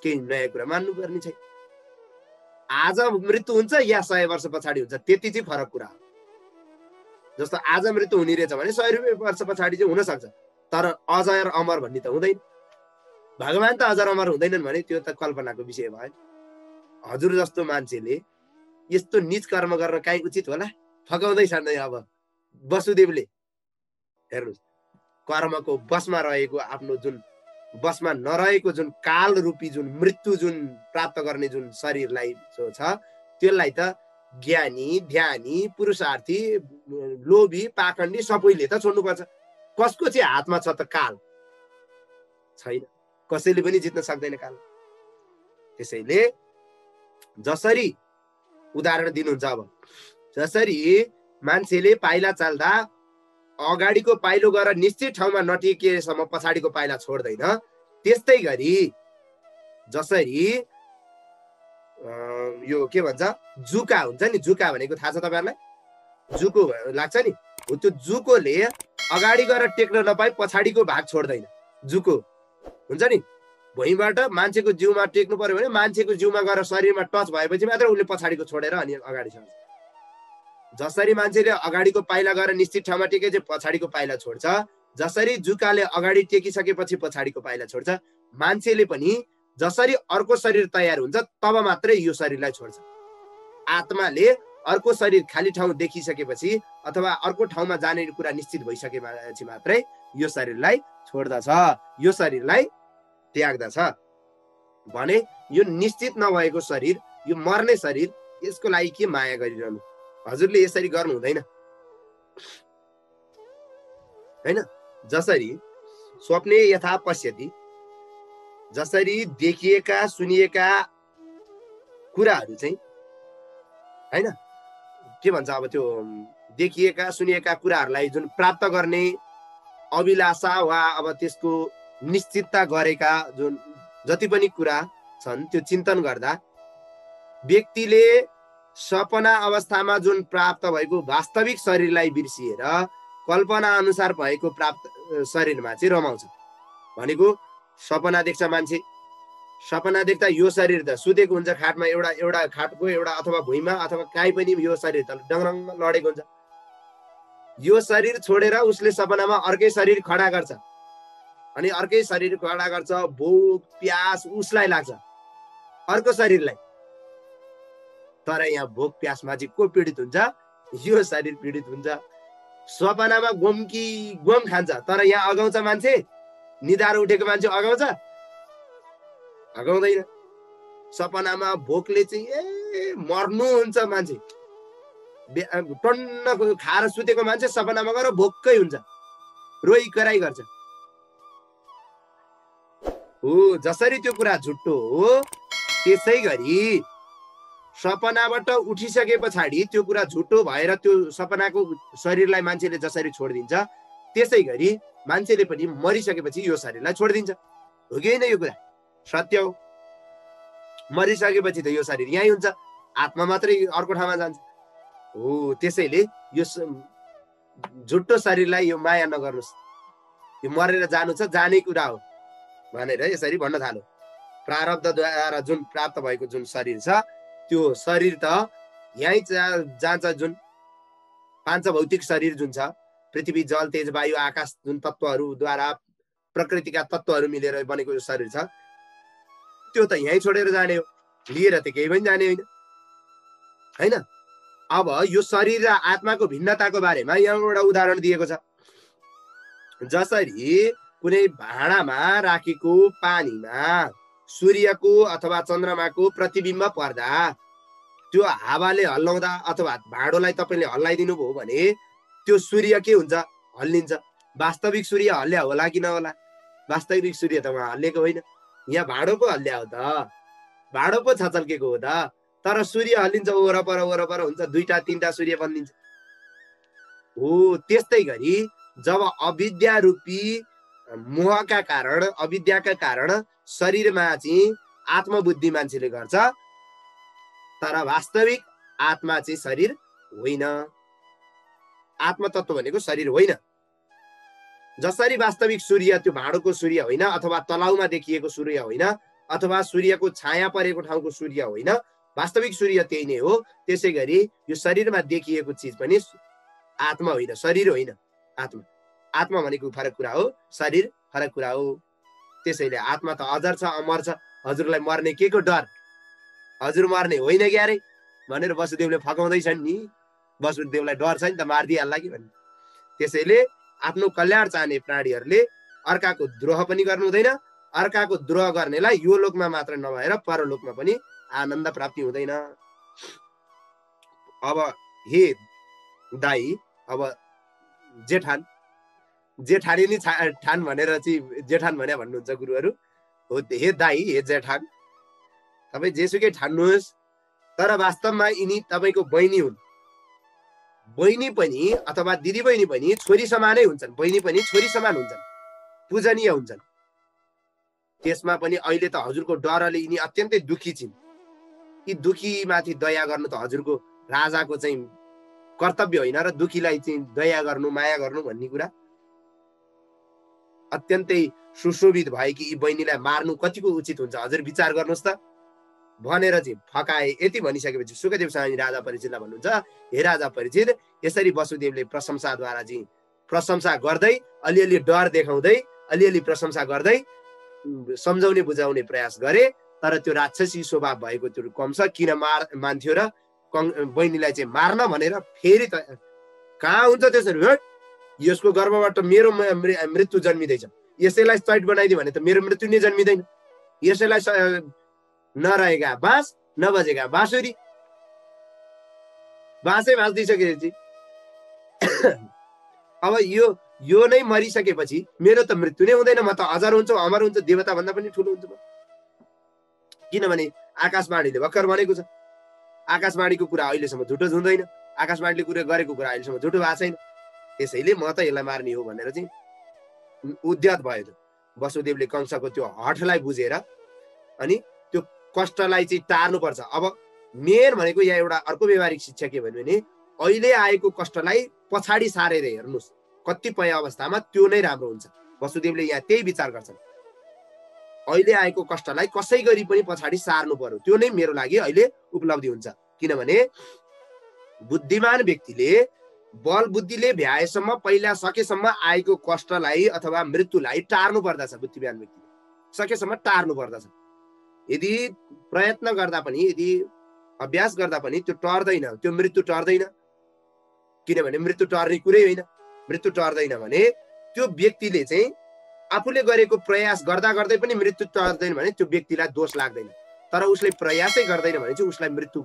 केही नयाँ कुरा मान्नु पर्ने छैन। आज मृत्यु हुन्छ या 100 वर्ष पछाडि हुन्छ, त्यति चाहिँ फरक कुरा हो। जस्तो आज मृत्यु हुने रहेछ भने 100 वर्ष पछाडि चाहिँ हुन सक्छ, तर अजर अमर भन्ने त हुँदैन। भगवान त अजर अमर हुँदैनन् भने त्यो त कल्पनाको विषय भयो। हजुर जस्तो मान्छेले यस्तो नीच कर्म गर्न काहीँ उचित होला? फकाउँदैछ नै अब वसुदेवले। हेर्नुहोस्, कर्मको बसमा रहेको, आफ्नो जुन बसमा नरहेको जुन काल रूपी जुन मृत्यु जुन प्राप्त गर्ने जुन शरीरलाई छ, त्यसलाई त ज्ञानी, ध्यानी, पुरुषार्थी, लोभी, पाखण्डी सबैले त छोड्नुपर्छ। कसको चाहिँ हातमा छ त काल? छैन, कसैले पनि जित्न सक्दैन काल। त्यसैले जसरी उदाहरण दिनुहुन्छ, अब जसरी मान्छेले पाइला चाल्दा अगाडिको पाइलो गएर निश्चित ठाउँमा नटिकेसम्म पछाडिको पाइला छोड्दैन, त्यस्तै गरी जसरी यो के भन्छ, जुका हुन्छ नि, जुका भनेको थाहा छ तपाईँहरूलाई? जुको लाग्छ नि, हो त्यो जुकोले अगाडि गएर टेक्न नपाई पछाडिको भाग छोड्दैन। जुको हुन्छ नि, भुइँबाट मान्छेको जिउमा टेक्नु पर्यो भने मान्छेको जिउमा गएर शरीरमा टच भएपछि मात्र उसले पछाडिको छोडेर अनि अगाडि छोड्छ। जसरी मान्छेले अगाडिको पाइला गएर निश्चित ठाउँमा टेके चाहिँ पछाडिको पाइला छोड्छ, जसरी जुकाले अगाडि टेकिसकेपछि पछाडिको पाइला छोड्छ, मान्छेले पनि जसरी अर्को शरीर तयार हुन्छ तब मात्रै यो शरीरलाई छोड्छ। आत्माले अर्को शरीर खाली ठाउँ देखिसकेपछि अथवा अर्को ठाउँमा जाने कुरा निश्चित भइसकेपछि मात्रै यो शरीरलाई छोड्दछ, यो शरीरलाई त्याग्दछ। भने यो निश्चित नभएको शरीर, यो मर्ने शरीर, यसको लागि के माया गरिरहनु? हजुरले यसरी गर्नु हुँदैन हैन। जसरी स्वप्ने यथा पश्यति, जसरी देखिएका सुनिएका कुराहरू चाहिँ हैन, के भन्छ अब त्यो देखिएका सुनिएका कुराहरूलाई जुन प्राप्त गर्ने अभिलाषा वा अब त्यसको निश्चितता गरेका जुन जति पनि कुरा छन्, त्यो चिन्तन गर्दा व्यक्तिले सपना अवस्थामा जुन प्राप्त भएको वास्तविक शरीरलाई बिर्सिएर कल्पना अनुसार भएको प्राप्त शरीरमा चाहिँ रमाउँछ। भनेको सपना देख्छ मान्छे, सपना देख्दा यो शरीर त सुतेको हुन्छ खाटमा, एउटा खाटको एउटा अथवा भुइँमा अथवा काहीँ पनि यो शरीर त डङरङ लडेको हुन्छ। यो शरीर छोडेर उसले सपनामा अर्कै शरीर खडा गर्छ, अनि अर्कै शरीर खडा गर्छ, भोक प्यास उसलाई लाग्छ अर्को शरीरलाई। तर यहाँ भोक प्यासमा चाहिँ को पीडित हुन्छ? यो शरीर पीडित हुन्छ। सपनामा गम खान्छ, तर यहाँ अगाउँछ मान्छे, निधार उठेको मान्छे अगाउँछ? अगाउँदैन। सपनामा भोकले चाहिँ मर्नुहुन्छ मान्छे, टन्न खाएर सुतेको मान्छे सपनामा गएर भोकै हुन्छ, रोइ कराई गर्छ। हो, जसरी त्यो कुरा झुट्टो हो, त्यसै गरी सपनाबाट उठिसके पछाडि त्यो कुरा झुटो भएर त्यो सपनाको शरीरलाई मान्छेले जसरी छोडिदिन्छ, त्यसै गरी मान्छेले पनि मरिसकेपछि यो शरीरलाई छोडिदिन्छ। हो कि होइन? यो कुरा सत्य हो। मरिसकेपछि त यो शरीर यहीँ हुन्छ, आत्मा मात्रै अर्को ठाउँमा जान्छ। हो, त्यसैले यो झुट्टो शरीरलाई यो माया नगर्नुहोस्, यो मरेर जानु छ, जाने कुरा हो भनेर यसरी भन्न थाल्यो। प्रारब्धद्वारा जुन प्राप्त भएको जुन शरीर छ, त्यो शरीर त यहीँ जान्छ। जुन पाँच भौतिक शरीर जुन छ, पृथ्वी जल तेज वायु आकाश जुन तत्त्वहरूद्वारा प्रकृतिका तत्त्वहरू मिलेर बनेको जो शरीर छ, त्यो त यहीँ छोडेर जाने हो, लिएर त केही पनि जाने होइन हैन। अब यो शरीर र आत्माको भिन्नताको बारेमा यहाँ एउटा उदाहरण दिएको छ। जसरी कुनै भाँडामा राखेको पानीमा सूर्यको अथवा चन्द्रमाको प्रतिबिम्ब पर्दा त्यो हावाले हल्लाउँदा अथवा भाँडोलाई तपाईँले हल्लाइदिनु भयो भने त्यो सूर्य के हुन्छ? हल्लिन्छ। वास्तविक सूर्य हल्ल्या होला कि नहोला? वास्तविक सूर्य त उहाँ हल्लेको होइन, यहाँ भाँडो पो हल्ल्या हो त। भाँडो पो छचल्केको हो त। तर सूर्य हल्लिन्छ वरपर हुन्छ, 2-3टा सूर्य बनिन्छ हो। त्यस्तै गरी जब अविद्या रूपी मोहका कारण, अविद्याका कारण शरीरमा चाहिँ आत्मबुद्धि मान्छेले गर्छ, तर वास्तविक आत्मा चाहिँ शरीर होइन। आत्मतत्व भनेको शरीर होइन। जसरी वास्तविक सूर्य त्यो भाँडोको सूर्य होइन, अथवा तलाउमा देखिएको सूर्य होइन, अथवा सूर्यको छाया परेको ठाउँको सूर्य होइन, वास्तविक सूर्य त्यही नै हो। त्यसै गरी यो शरीरमा देखिएको चिज पनि आत्मा होइन, शरीर होइन। आत्मा आत्मा भनेको फरक कुरा हो, शरीर फरक कुरा हो। त्यसैले आत्मा त अजर छ, अमर छ। हजुरलाई मर्ने के को डर? हजुर मर्ने होइन क्यारे भनेर वसुदेवले फकाउँदैछन् नि। वसुदेवलाई डर छ नि त, मारिदिइहाल्ला कि भन्ने। त्यसैले आफ्नो कल्याण चाहने प्राणीहरूले अर्काको द्रोह पनि गर्नु हुँदैन। अर्काको द्रोह गर्नेलाई यो लोकमा मात्र नभएर परलोकमा पनि आनन्द प्राप्ति हुँदैन। अब हे दाई, अब जेठान, जेठानी नि ठान भनेर चाहिँ जेठान भने भन्नुहुन्छ गुरुहरू हो। हे दाई, हे जेठान, तपाईँ जेसुकै ठान्नुहोस्, तर वास्तवमा यिनी तपाईँको बहिनी हुन्। बहिनी पनि अथवा दिदी बहिनी पनि छोरी समानै हुन्छन्। बहिनी पनि छोरी समान हुन्छन्, पूजनीय हुन्छन्। त्यसमा पनि अहिले त हजुरको डरले यिनी अत्यन्तै दुखी छिन्। यी दुखीमाथि दया गर्नु त हजुरको राजाको चाहिँ कर्तव्य होइन र दुखीलाई चाहिँ दया गर्नु, माया गर्नु भन्ने कुरा अत्यन्तै सुशोभित भयो कि यी बहिनीलाई मार्नु कतिको उचित हुन्छ हजुर विचार गर्नुहोस् त भनेर चाहिँ फकाए। यति भनिसकेपछि सुखदेव स्वामी राजा परीक्षितलाई भन्नुहुन्छ, हे राजा परीक्षित, यसरी वसुदेवले प्रशंसाद्वारा चाहिँ प्रशंसा गर्दै, अलिअलि डर देखाउँदै, अलिअलि प्रशंसा गर्दै सम्झाउने बुझाउने प्रयास गरे। तर त्यो राक्षसी स्वभाव भएको त्यो कम छ, किन मान्थ्यो र बहिनीलाई चाहिँ मार्न भनेर फेरि त कहाँ हुन्छ त्यसरी। यसको गर्भबाट मेरो मृत्यु जन्मिँदैछ, यसैलाई चैट बनाइदियो भने त मेरो मृत्यु नै जन्मिँदैन। यसैलाई नरहेका बाँस, नबजेका बाँसुरी, बाँसै बाँच्दिसकेपछि अब यो नै मरिसकेपछि मेरो त मृत्यु नै हुँदैन, म त अजर हुन्छु, अमर हुन्छु, देवता भन्दा पनि ठुलो हुन्छु। किनभने आकाशवाणीले भर्खर भनेको छ। आकाशवाणीको कुरा अहिलेसम्म झुटो हुँदैन, आकाशवाणीले कुरा गरेको कुरा अहिलेसम्म झुटो भएको छैन। त्यसैले म त यसलाई मार्ने हो भनेर चाहिँ उद्यत भयो। वसुदेवले कंसको त्यो हठलाई बुझेर अनि त्यो कष्टलाई चाहिँ टार्नुपर्छ। अब मेन भनेको यहाँ एउटा अर्को व्यवहारिक शिक्षा के भन्यो भने अहिले आएको कष्टलाई पछाडि सारेर हेर्नुहोस्, कतिपय अवस्थामा त्यो नै राम्रो हुन्छ। वसुदेवले यहाँ त्यही विचार गर्छन्, अहिले आएको कष्टलाई कसै गरी पनि पछाडि सार्नु पर्यो, त्यो नै मेरो लागि अहिले उपलब्धि हुन्छ। किनभने बुद्धिमान व्यक्तिले बल बुद्धिले भ्याएसम्म, पहिला सकेसम्म आएको कष्टलाई अथवा मृत्युलाई टार्नु पर्दछ। बुद्धिमान व्यक्तिले सकेसम्म टार्नु पर्दछ। यदि प्रयत्न गर्दा पनि, यदि अभ्यास गर्दा पनि त्यो टर्दैन, त्यो मृत्यु टर्दैन। किनभने मृत्यु टर्ने कुरै होइन। मृत्यु टर्दैन भने त्यो व्यक्तिले चाहिँ आफूले गरेको प्रयास गर्दा गर्दै पनि मृत्यु टर्दैन भने त्यो व्यक्तिलाई दोष लाग्दैन। तर उसले प्रयासै गर्दैन भने चाहिँ उसलाई मृत्यु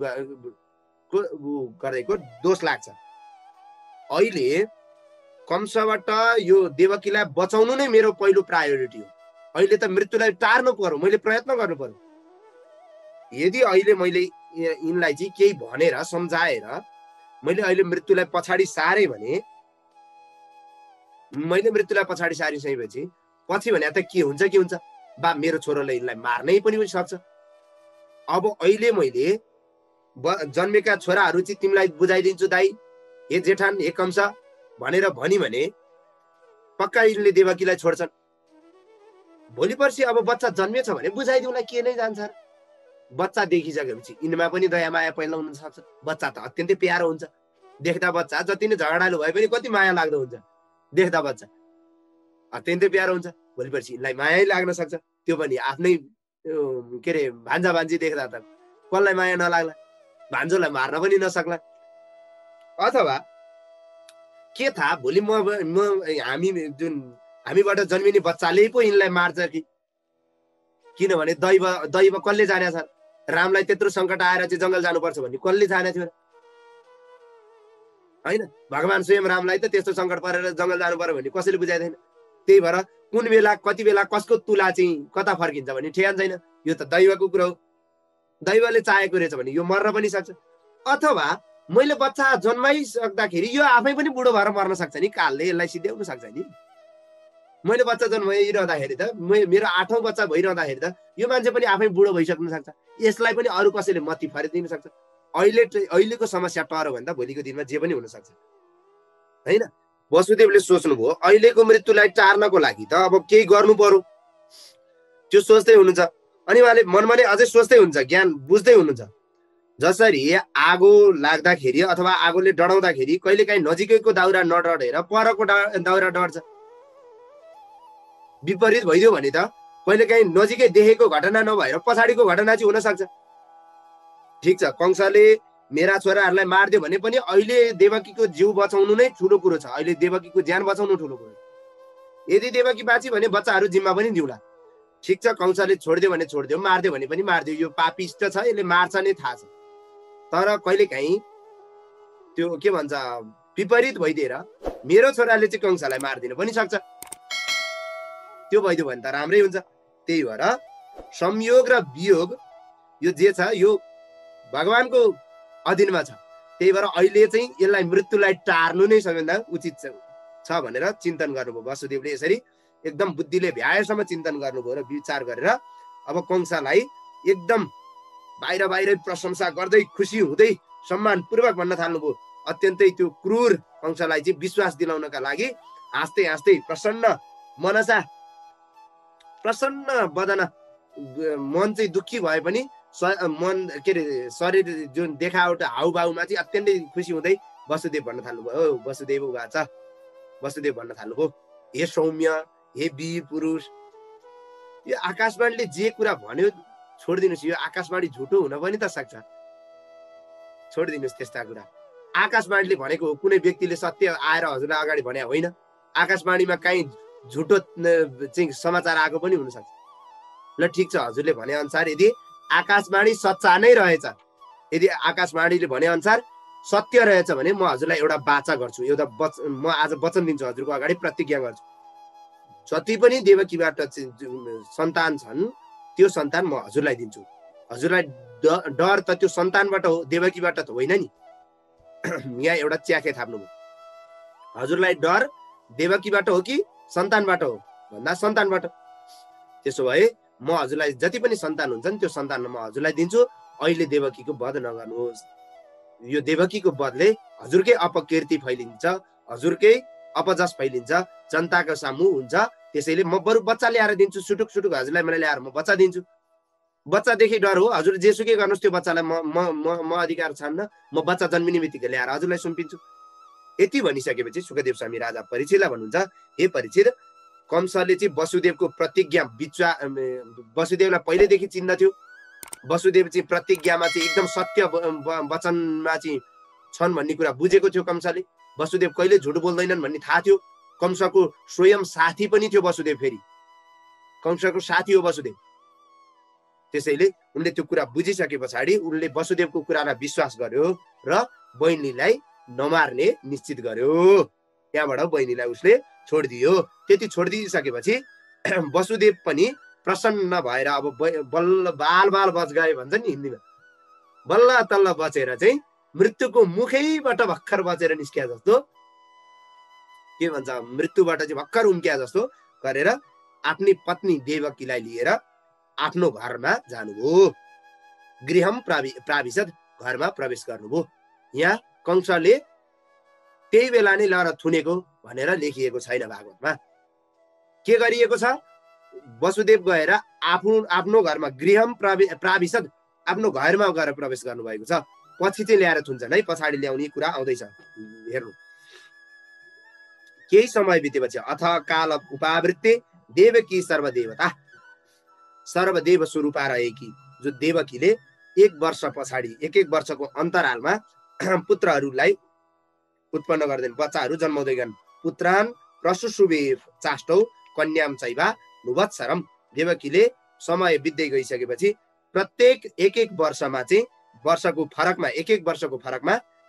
गरेको दोष लाग्छ। अहिले कंसबाट यो देवकीलाई बचाउनु नै मेरो पहिलो प्रायोरिटी हो। अहिले त मृत्युलाई टार्नु पर्यो, मैले प्रयत्न गर्नु पर्यो। यदि अहिले मैले यिनलाई चाहिँ केही भनेर सम्झाएर मैले अहिले मृत्युलाई पछाडि सारे भने, मैले मृत्युलाई पछाडि सारिसकेपछि पछि भने त के हुन्छ के हुन्छ, बा मेरो छोरोले यिनलाई मार्नै पनि सक्छ। अब अहिले मैले जन्मेका छोराहरू चाहिँ तिमीलाई बुझाइदिन्छु दाई, हे जेठान, हे कंस भनेर भनी भने पक्का यिनले देवकीलाई छोड्छन्। भोलि पर्सि अब बच्चा जन्मेछ भने बुझाइदिउँला, के नै जान्छ। बच्चा देखिसकेपछि यिनमा पनि दया माया पैदा हुन सक्छ। बच्चा त अत्यन्तै प्यारो हुन्छ। देख्दा बच्चा जति नै झगडालु भए पनि कति माया लाग्दो हुन्छ। देख्दा बच्चा अत्यन्तै प्यारो हुन्छ, भोलि पर्सि यिनलाई माया लाग्न सक्छ। त्यो पनि आफ्नै के अरे भान्जा भान्जी देख्दा त कसलाई माया नलाग्ला, भान्जोलाई मार्न पनि नसक्ला। अथवा के थाहा भोलि हामीबाट जन्मिने बच्चाले पो यिनलाई मार्छ कि। किनभने दैव कसले जाने छ? रामलाई त्यत्रो सङ्कट आएर चाहिँ जङ्गल जानुपर्छ भन्ने कसले जाने थियो र? होइन, भगवान स्वयं रामलाई त त्यस्तो सङ्कट परेर जङ्गल जानु पर्यो भन्ने कसैले बुझाइदैन। त्यही भएर कुन बेला कति बेला कसको तुला चाहिँ कता फर्किन्छ भन्ने ठेगान छैन। यो त दैवको कुरा हो। दैवले चाहेको रहेछ भने यो मर्न पनि सक्छ, अथवा मैले बच्चा जन्माइसक्दाखेरि यो आफै पनि बुढो भएर मर्न सक्छ नि, कालले यसलाई सिध्याउन सक्छ नि। मैले बच्चा जन्माइरहँदाखेरि त मेरो 8औं बच्चा भइरहँदाखेरि त यो मान्छे पनि आफै बुढो भइसक्न सक्छ, यसलाई पनि अरू कसैले मती फरिदिन सक्छ। अहिलेको समस्या टर्यो भने त भोलिको दिनमा जे पनि हुन सक्छ हैन। वसुदेवले सोच्नुभयो अहिलेको मृत्युलाई टार्नको लागि त अब केही गर्नु पर्यो, त्यो सोच्दै हुनुहुन्छ। अनि उहाँले मनमा नै अझै सोच्दै हुन्छ, ज्ञान बुझ्दै हुनुहुन्छ। जसरी आगो लाग्दाखेरि अथवा आगोले डढाउँदाखेरि कहिलेकाहीँ नजिकैको दाउरा नडढेर परको दाउरा डढ्छ। विपरीत भइदियो भने त कहिलेकाहीँ नजिकै देखेको घटना नभएर पछाडिको घटना चाहिँ हुन सक्छ। ठिक छ, कंसले मेरा छोराहरूलाई मारिदियो भने पनि अहिले देवकीको जीव बचाउनु नै ठुलो कुरो छ, अहिले देवकीको ज्यान बचाउनु ठुलो कुरो। यदि देवकी बाँची भने बच्चाहरू जिम्मा पनि दिउला। ठिक छ, कंसले छोडिदियो भने छोडिदियो, मारिदियो भने पनि मारिदियो, यो पापिष्ट छ, यसले मार्छ नै थाहा छ। तर कहिलेकाहीँ त्यो के भन्छ विपरीत भइदिएर मेरो छोराले चाहिँ कंसलाई मारिदिन पनि सक्छ, त्यो भइदियो भने त राम्रै हुन्छ। त्यही भएर संयोग र वियोग यो जे छ यो भगवानको अधीनमा छ। त्यही भएर अहिले चाहिँ यसलाई मृत्युलाई टार्नु नै सबैभन्दा उचित छ भनेर चिन्तन गर्नुभयो। वसुदेवले यसरी एकदम बुद्धिले भ्याएसम्म चिन्तन गर्नुभयो र विचार गरेर अब कंसलाई एकदम बाहिर प्रशंसा गर्दै खुसी हुँदै सम्मानपूर्वक भन्न थाल्नुभयो। अत्यन्तै त्यो क्रूर कंसलाई चाहिँ विश्वास दिलाउनका लागि हाँस्दै हाँस्दै प्रसन्न मनसा, प्रसन्न बदन, मन चाहिँ दुःखी भए पनि मन के अरे शरीर जुन देखावट हाउभाउमा चाहिँ अत्यन्तै खुसी हुँदै वसुदेव भन्न थाल्नुभयो। वसुदेव उवाच, वसुदेव भन्न थाल्नुभयो हे सौम्य, हे वीर पुरुष, यो आकाशवाणीले जे कुरा भन्यो छोडिदिनुहोस्, यो आकाशवाणी झुटो हुन पनि त सक्छ, छोडिदिनुहोस् त्यस्ता कुरा। आकाशवाणीले भनेको हो, कुनै व्यक्तिले सत्य आएर हजुरलाई अगाडि भने होइन। आकाशवाणीमा काहीँ झुटो चाहिँ समाचार आएको पनि हुनसक्छ। ल ठिक छ, हजुरले भने अनुसार यदि आकाशवाणी सच्चा नै रहेछ, यदि आकाशवाणीले भने अनुसार सत्य रहेछ भने म हजुरलाई एउटा वाचा गर्छु, एउटा म आज वचन दिन्छु, हजुरको अगाडि प्रतिज्ञा गर्छु। जति पनि देवकीबाट सन्तान छन् त्यो सन्तान म हजुरलाई दिन्छु। हजुरलाई डर त त्यो सन्तानबाट हो, देवकीबाट त होइन नि। यहाँ एउटा च्याखे थाप्नुभयो, हजुरलाई डर देवकीबाट हो कि सन्तानबाट हो भन्दा सन्तानबाट। त्यसो भए म हजुरलाई जति पनि सन्तान हुन्छन् त्यो सन्तान म हजुरलाई दिन्छु। अहिले देवकीको वध नगर्नुहोस्, यो देवकीको वधले हजुरकै अपकीर्ति फैलिन्छ, हजुरकै अपजस फैलिन्छ, जनताको सामु हुन्छ। त्यसैले म बरु बच्चा ल्याएर दिन्छु, सुटुक सुटुक हजुरलाई मैले ल्याएर म बच्चा दिन्छु। बच्चादेखि डर हो, हजुर जेसुकै गर्नुहोस् त्यो बच्चालाई म अधिकार छान्न, म बच्चा जन्मिने बित्तिकै ल्याएर हजुरलाई सुम्पिन्छु। यति भनिसकेपछि सुखदेव स्वामी राजा परीक्षितलाई भन्नुहुन्छ, हे परीक्षित, कंसले चाहिँ वसुदेवको प्रतिज्ञा वसुदेवलाई पहिलेदेखि चिन्ह थियो। वसुदेव चाहिँ प्रतिज्ञामा चाहिँ एकदम सत्य वचनमा चाहिँ छन् भन्ने कुरा बुझेको थियो कंसले। वसुदेव कहिले झुट बोल्दैनन् भन्ने थाहा थियो। कंसको स्वयं साथी पनि थियो वसुदेव, फेरि कंसको साथी हो वसुदेव। त्यसैले उनले त्यो कुरा बुझिसके पछाडि उनले वसुदेवको कुरालाई विश्वास गर्यो र बहिनीलाई नमार्ने निश्चित गर्यो। त्यहाँबाट बहिनीलाई उसले छोडिदियो। त्यति छोडिदिइसकेपछि वसुदेव पनि प्रसन्न भएर अब बल्ल बाल बाल बच गए भन्छ नि हिन्दीमा, बल्ल तल्ल बचेर चाहिँ मृत्युको मुखैबाट भर्खर बचेर निस्किया जस्तो, के भन्छ मृत्युबाट चाहिँ भर्खर उम्किया जस्तो गरेर आफ्नी पत्नी देवकीलाई लिएर आफ्नो घरमा जानुभयो। गृहम प्राविशद, घरमा प्रवेश गर्नुभयो। यहाँ कंसले त्यही बेला नै लहर थुनेको भनेर लेखिएको छैन भागवतमा। के गरिएको छ, वसुदेव गएर आफ्नो घरमा गृहम प्राविशद, आफ्नो घरमा गएर प्रवेश गर्नुभएको छ। पछि चाहिँ ल्याएर थुन्छन् है, पछाडि ल्याउने कुरा आउँदैछ हेर्नु। केही समय बितेपछि अथ काल उपावृत्ते देवकी सर्वदेवता, सर्वदेव स्वरूपा रहेकी जो देवकीले एक वर्ष पछाडि एक वर्षको अन्तरालमा पुत्रहरूलाई उत्पन्न गर्दैन, बच्चाहरू जन्माउँदै गएन। पुत्रान प्रसुसुवे चाष्टौ कन्याम चैवा नुवत्सरम। देवकीले समय बित्दै गइसकेपछि प्रत्येक एक वर्षमा चाहिँ वर्षको फरकमा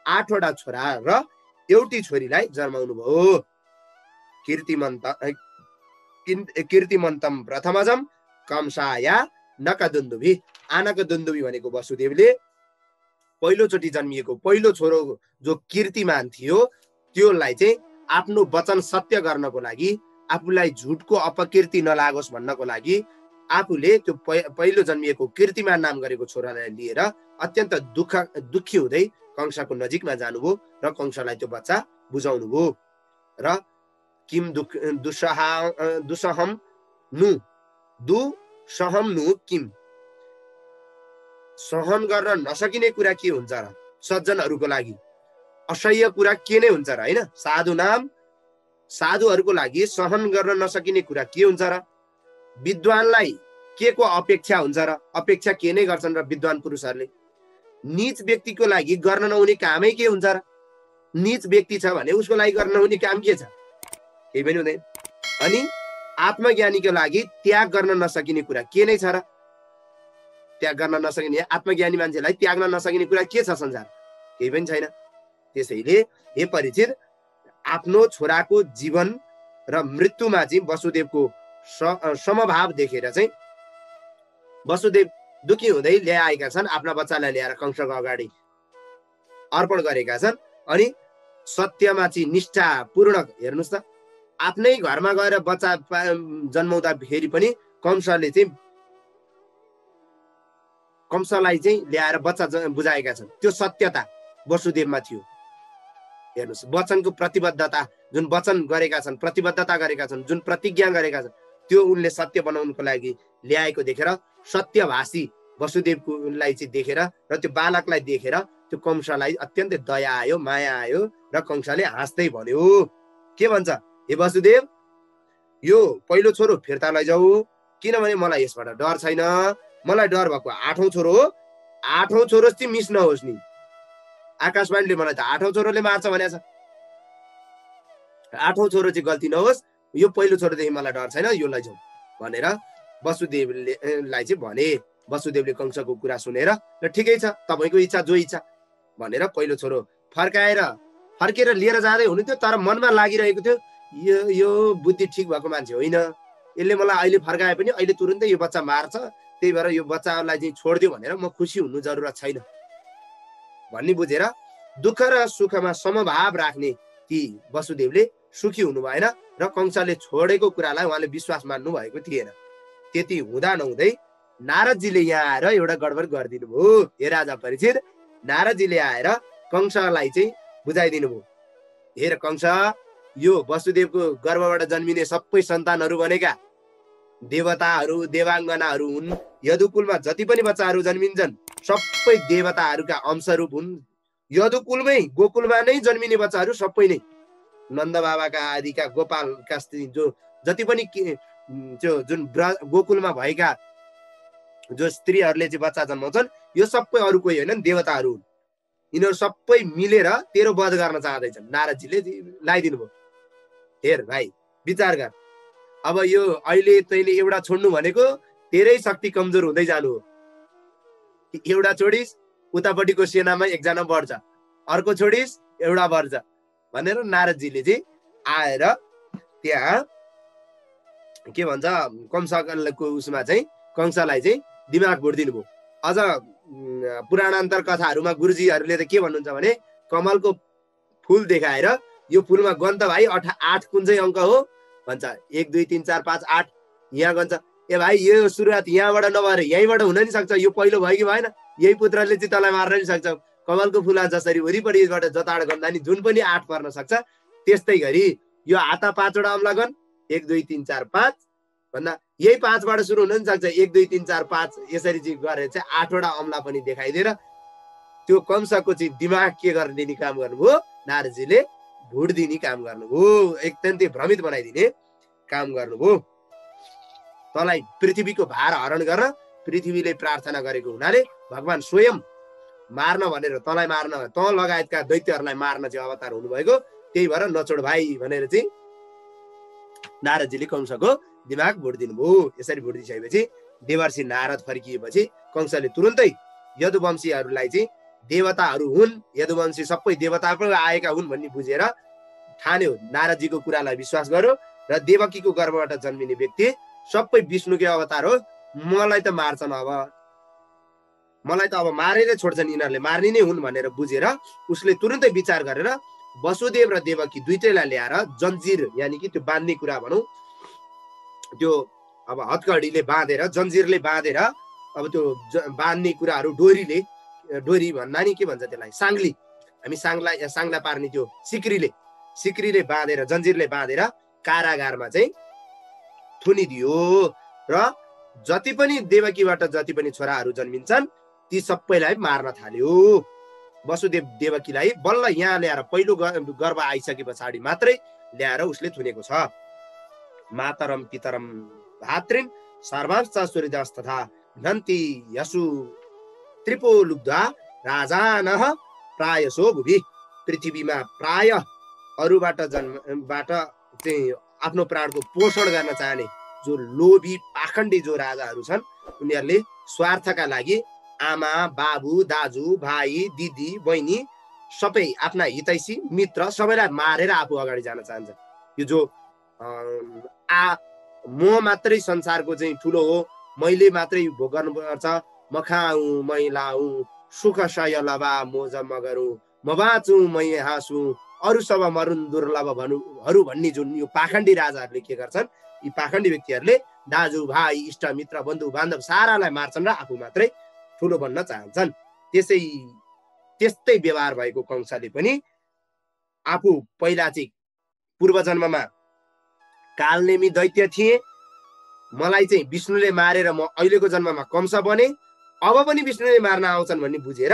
8 वटा छोरा र एउटी छोरीलाई जन्माउनु भयो। कीर्तिमन्तम प्रथमजम कंसाया नकदुन्दुभि। आनाको दुन्दुभी भनेको वसुदेवले पहिलोचोटि जन्मिएको पहिलो छोरो जो कीर्तिमान थियो त्योलाई चाहिँ आफ्नो वचन सत्य गर्नको लागि, आफूलाई झुटको अपकीर्ति नलागोस् भन्नको लागि आफूले त्यो पहिलो जन्मिएको कीर्तिमान नाम गरेको छोरालाई लिएर अत्यन्त दुःखी हुँदै कंसको नजिकमा जानुभयो र कंसलाई त्यो बच्चा बुझाउनु भयो। र किम दुसहम नु किम, सहन गर्न नसकिने कुरा के हुन्छ र? सज्जनहरूको लागि असह्य कुरा के नै हुन्छ र, होइन? साधुहरूको लागि सहन गर्न नसकिने कुरा के हुन्छ र? विद्वानलाई के को अपेक्षा हुन्छ र? अपेक्षा के नै गर्छन् र विद्वान पुरुषहरूले? नीच व्यक्तिको लागि गर्न नहुने कामै के हुन्छ र? नीच व्यक्ति छ भने उसको लागि गर्न नहुने काम के छ? केही पनि हुँदैन। अनि आत्मज्ञानीको लागि त्याग गर्न नसकिने कुरा के नै छ र? त्याग गर्न नसकिने, आत्मज्ञानी मान्छेलाई त्याग्न नसकिने कुरा के छ संसार? केही पनि छैन। त्यसैले हे परीक्षित, आफ्नो छोराको जीवन र मृत्युमा चाहिँ वसुदेवको समभाव देखेर चाहिँ वसुदेव दुखी हुँदै ल्याएका छन्। आफ्ना बच्चालाई ल्याएर कंसको अगाडि अर्पण गरेका छन्। अनि सत्यमा चाहिँ निष्ठापूर्ण, हेर्नुहोस् त, आफ्नै घरमा गएर बच्चा जन्माउँदा फेरि पनि कंसलाई चाहिँ ल्याएर बच्चा बुझाएका छन्। त्यो सत्यता वसुदेवमा थियो। हेर्नुहोस्, वचनको प्रतिबद्धता, जुन वचन गरेका छन्, प्रतिबद्धता गरेका छन्, जुन प्रतिज्ञा गरेका छन्, त्यो उनले सत्य बनाउनको लागि ल्याएको देखेर सत्यभाषी वसुदेवलाई चाहिँ देखेर र त्यो बालकलाई देखेर त्यो कंसलाई अत्यन्तै दया आयो, माया आयो र कंसले हाँस्दै भन्यो, के भन्छ? हे वसुदेव, यो पहिलो छोरो फिर्ता लैजाऊ, किनभने मलाई यसबाट डर छैन। मलाई डर भएको 8औं छोरो हो। 8औं छोरो चाहिँ मिस नहोस् नि। आकाशवाणीले मलाई त 8औं छोरोले मार्छ भनेछ। 8औं छोरो चाहिँ गल्ती नहोस्, यो पहिलो छोरोदेखि मलाई डर छैन, यो लैजाऊ भनेर वसुदेवलाई चाहिँ भने। वसुदेवले कंसको कुरा सुनेर र ठिकै छ, तपाईँको इच्छा, जो इच्छा भनेर पहिलो छोरो फर्केर लिएर जाँदै हुनुहुन्थ्यो। तर मनमा लागिरहेको थियो, यो बुद्धि ठिक भएको मान्छे होइन, यसले मलाई अहिले फर्काए पनि अहिले तुरुन्तै यो बच्चा मार्छ, त्यही भएर यो बच्चालाई चाहिँ छोडिदियो भनेर म खुसी हुनु जरुरत छैन भन्ने बुझेर दुःख र सुखमा समभाव राख्ने ती वसुदेवले सुखी हुनु भएन र कंसले छोडेको कुरालाई उहाँले विश्वास मान्नु भएको थिएन। त्यति हुँदा नहुँदै नारदजीले यहाँ आएर एउटा गडबड गरिदिनु भयो। हे राजा परीक्षित, नारदजीले आएर कंसलाई चाहिँ बुझाइदिनु भयो। हेर कंस, यो वसुदेवको गर्भबाट जन्मिने सबै सन्तानहरू भनेका देवताहरू, देवाङ्गनाहरू हुन्। यदुकुलमा जति पनि बच्चाहरू जन्मिन्छन् सबै देवताहरूका अंशरूप हुन्। यदुकुलमै, गोकुलमा नै जन्मिने बच्चाहरू सबै नै नन्द बाबाका आदिका गोपालका जो जति पनि जुन गोकुलमा भएका जो स्त्रीहरूले चाहिँ बच्चा जन्माउँछन्, यो सबै अरू कोही होइन, देवताहरू हुन्। यिनीहरू सबै मिलेर तेरो वध गर्न चाहँदैछन्। नारदजीले लगाइदिनु भयो। हेर भाइ, विचार गर। अब यो अहिले तैँले एउटा छोड्नु भनेको तेरै शक्ति कमजोर हुँदै जानु हो। एउटा छोडिस, उतापट्टिको सेनामा एकजना बढ्छ, अर्को छोडिस, एउटा बढ्छ भनेर नारदजीले चाहिँ आएर त्यहाँ के भन्छ कंसको उसमा चाहिँ कंसलाई चाहिँ दिमाग भुटिदिनु भयो। अझ पुराणान्तर कथाहरूमा गुरुजीहरूले त के भन्नुहुन्छ भने कमलको फुल देखाएर यो फुलमा गन्त भाइ 8 कुन चाहिँ अङ्क हो भन्छ। 1 2 3 4 5 8 यहाँ गन्छ। ए भाइ, यो सुरुवात यहाँबाट नभएर यहीँबाट हुन नि सक्छ। यो पहिलो भयो कि भएन? यही पुत्रले चाहिँ तँलाई मार्न नि सक्छ। कमलको फुला जसरी वरिपरिबाट जताड गर्दा नि जुन पनि 8 पर्न सक्छ, त्यस्तै गरी यो हाता 5 वटा अम्ला गन 1 2 3 4 5 भन्दा यही 5 बाट सुरु हुन नि सक्छ। 1 2 3 4 5 यसरी चाहिँ गरेर चाहिँ 8 वटा अम्ला पनि देखाइदिएर त्यो कंसको चाहिँ दिमाग के गरिदिने काम गर्नुभयो? नारदजीले भुट दिने काम गर्नुभयो। एकदमै भ्रमित बनाइदिने काम गर्नुभयो। तँलाई पृथ्वीको भार हरण गर्न पृथ्वीले प्रार्थना गरेको हुनाले भगवान स्वयं मार्न भनेर तँलाई मार्न, तँ लगायतका दैत्यहरूलाई मार्न चाहिँ अवतार हुनुभएको। त्यही भएर नचोड भाइ भनेर चाहिँ नारदजीले कंसको दिमाग भुटिदिनु भयो। यसरी भुटिदिसकेपछि देवर्षि नारद फर्किएपछि कंसले तुरुन्तै यदुवंशीहरूलाई चाहिँ देवताहरू हुन्, यदुवंशी सबै देवताबाट आएका हुन् भन्ने बुझेर ठान्यो। नारदजीको कुरालाई विश्वास गर्यो र देवकीको गर्भबाट जन्मिने व्यक्ति सबै विष्णुकै अवतार हो, मलाई त मार्छन् अब मलाई त अब मारेरै छोड्छन् यिनीहरूले, मार्ने नै हुन् भनेर बुझेर उसले तुरुन्तै विचार गरेर वसुदेव र देवकी दुईटैलाई ल्याएर जन्जिर यानि कि त्यो बाँध्ने कुरा भनौँ, त्यो अब हतकडीले बाँधेर जन्जिरले बाँधेर अब त्यो बाँध्ने कुराहरू डोरी भन्दा नि के भन्छ त्यसलाई, साङ्ली, हामी साङ्ला पार्ने त्यो सिक्रीले बाँधेर जन्जिरले बाँधेर कारागारमा चाहिँ थुनिदियो र जति पनि देवकीबाट जति पनि छोराहरू जन्मिन्छन् ती सबैलाई मार्न थाल्यो। वसुदेव देवकीलाई बल्ल यहाँ ल्याएर पहिलो गर्भ आइसके पछाडि मात्रै ल्याएर उसले थुनेको छ। मातरम पितरम भातृन सर्वांश्च सूर्यदास तथा नन्ति यसु त्रिपो लुब्धा राजानः प्रायसो भुवि। पृथ्वीमा प्राय अरूबाट चाहिँ आफ्नो प्राणको पोषण गर्न चाहने जो लोभी पाखण्डी जो राजाहरू छन् उनीहरूले स्वार्थका लागि आमा बाबु दाजु भाइ दिदी बहिनी सबै आफ्ना हितैषी मित्र सबैलाई मारेर आफू अगाडि जान चाहन्छ। यो जो म मात्रै संसारको चाहिँ ठुलो हो, मैले मात्रै भोग गर्नुपर्छ, म खाऊँ मै लाऊँ सुख सय लबा मोज मगरौँ, म बाँचौँ मै हाँसौँ अरू सब मरुन् दुर्लभ भनुहरू भन्ने जुन यो पाखण्डी राजाहरूले के गर्छन्, यी पाखण्डी व्यक्तिहरूले दाजु भाइ इष्ट मित्र बन्धु बान्धव सारालाई मार्छन् र आफू मात्रै ठुलो बन्न चाहन्छन्। त्यस्तै व्यवहार भएको कंसले पनि आफू पहिला चाहिँ पूर्व जन्ममा कालनेमी दैत्य थिए, मलाई चाहिँ विष्णुले मारेर म अहिलेको जन्ममा कंस बने, अब पनि विष्णुले मार्न आउँछन् भन्ने बुझेर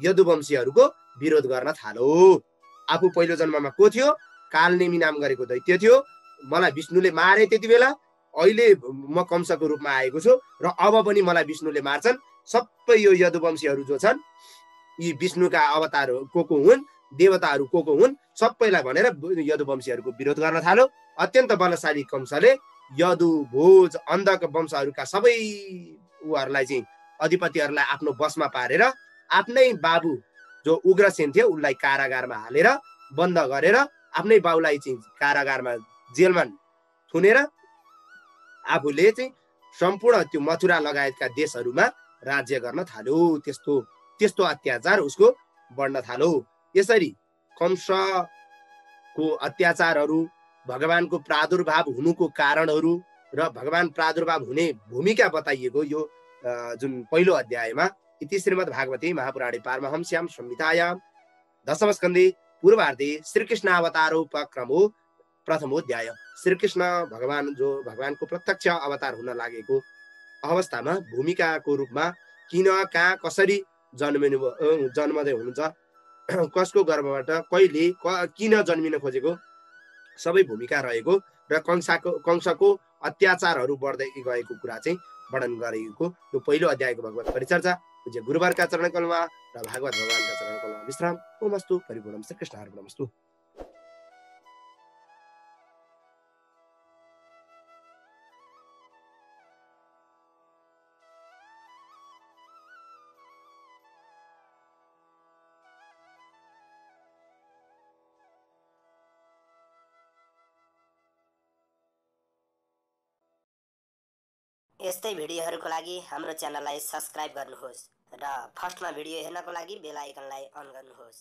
यदुवंशीहरूको विरोध गर्न थालो। आफू पहिलो जन्ममा को थियो, कालनेमी नाम गरेको दैत्य थियो, मलाई विष्णुले मारे त्यति बेला, अहिले म कंसको रूपमा आएको छु र अब पनि मलाई विष्णुले मार्छन्। सबै यो यदुवंशीहरू जो छन् यी विष्णुका अवतार को हुन्, देवताहरू को हुन्, सबैलाई भनेर यदुवंशीहरूको विरोध गर्न थाल्यो। अत्यन्त बलशाली कंसले यदु भोज अन्धक वंशहरूका सबै उहरूलाई चाहिँ अधिपतिहरूलाई आफ्नो बसमा पारेर आफ्नै बाबु जो उग्रसेन थियो उसलाई कारागारमा हालेर बन्द गरेर आफ्नै बाउलाई चाहिँ कारागारमा जेलमा थुनेर आफूले चाहिँ सम्पूर्ण त्यो मथुरा लगायतका देशहरूमा राज्य गर्न थाल्यो। त्यस्तो अत्याचार उसको बढ्न थाल्यो। यसरी कंसको अत्याचारहरू, भगवानको प्रादुर्भाव हुनुको कारणहरू र भगवान प्रादुर्भाव हुने भूमिका बताइएको यो जुन पहिलो अध्यायमा इति श्रीमद् भागवते महापुराणे पारमहंस्यां संहितायां दशम स्कन्धे पूर्वार्धे श्रीकृष्ण अवतारोपक्रमो प्रथमोध्याय। श्रीकृष्ण भगवान जो भगवानको प्रत्यक्ष अवतार हुन लागेको अवस्थामा भूमिकाको रूपमा किन कहाँ कसरी जन्मदै हुनुहुन्छ, कसको गर्भबाट कहिले किन जन्मिन खोजेको सबै भूमिका रहेको र कंसको अत्याचारहरू बढ्दै गएको कुरा चाहिँ वर्णन गरेको यो पहिलो अध्यायको भगवत परिचर्चा पूज्य गुरुबारका चरणकमलमा र भागवत भगवानका चरणकमलमा विश्राम। ओमस्तु परिपूर्णम श्रीकृष्ण अर्पणमस्तु। यस्तै भिडियोहरूको लागि हाम्रो च्यानललाई सब्स्क्राइब गर्नुहोस् र फर्स्टमा भिडियो हेर्नको लागि बेल आइकनलाई अन गर्नुहोस्।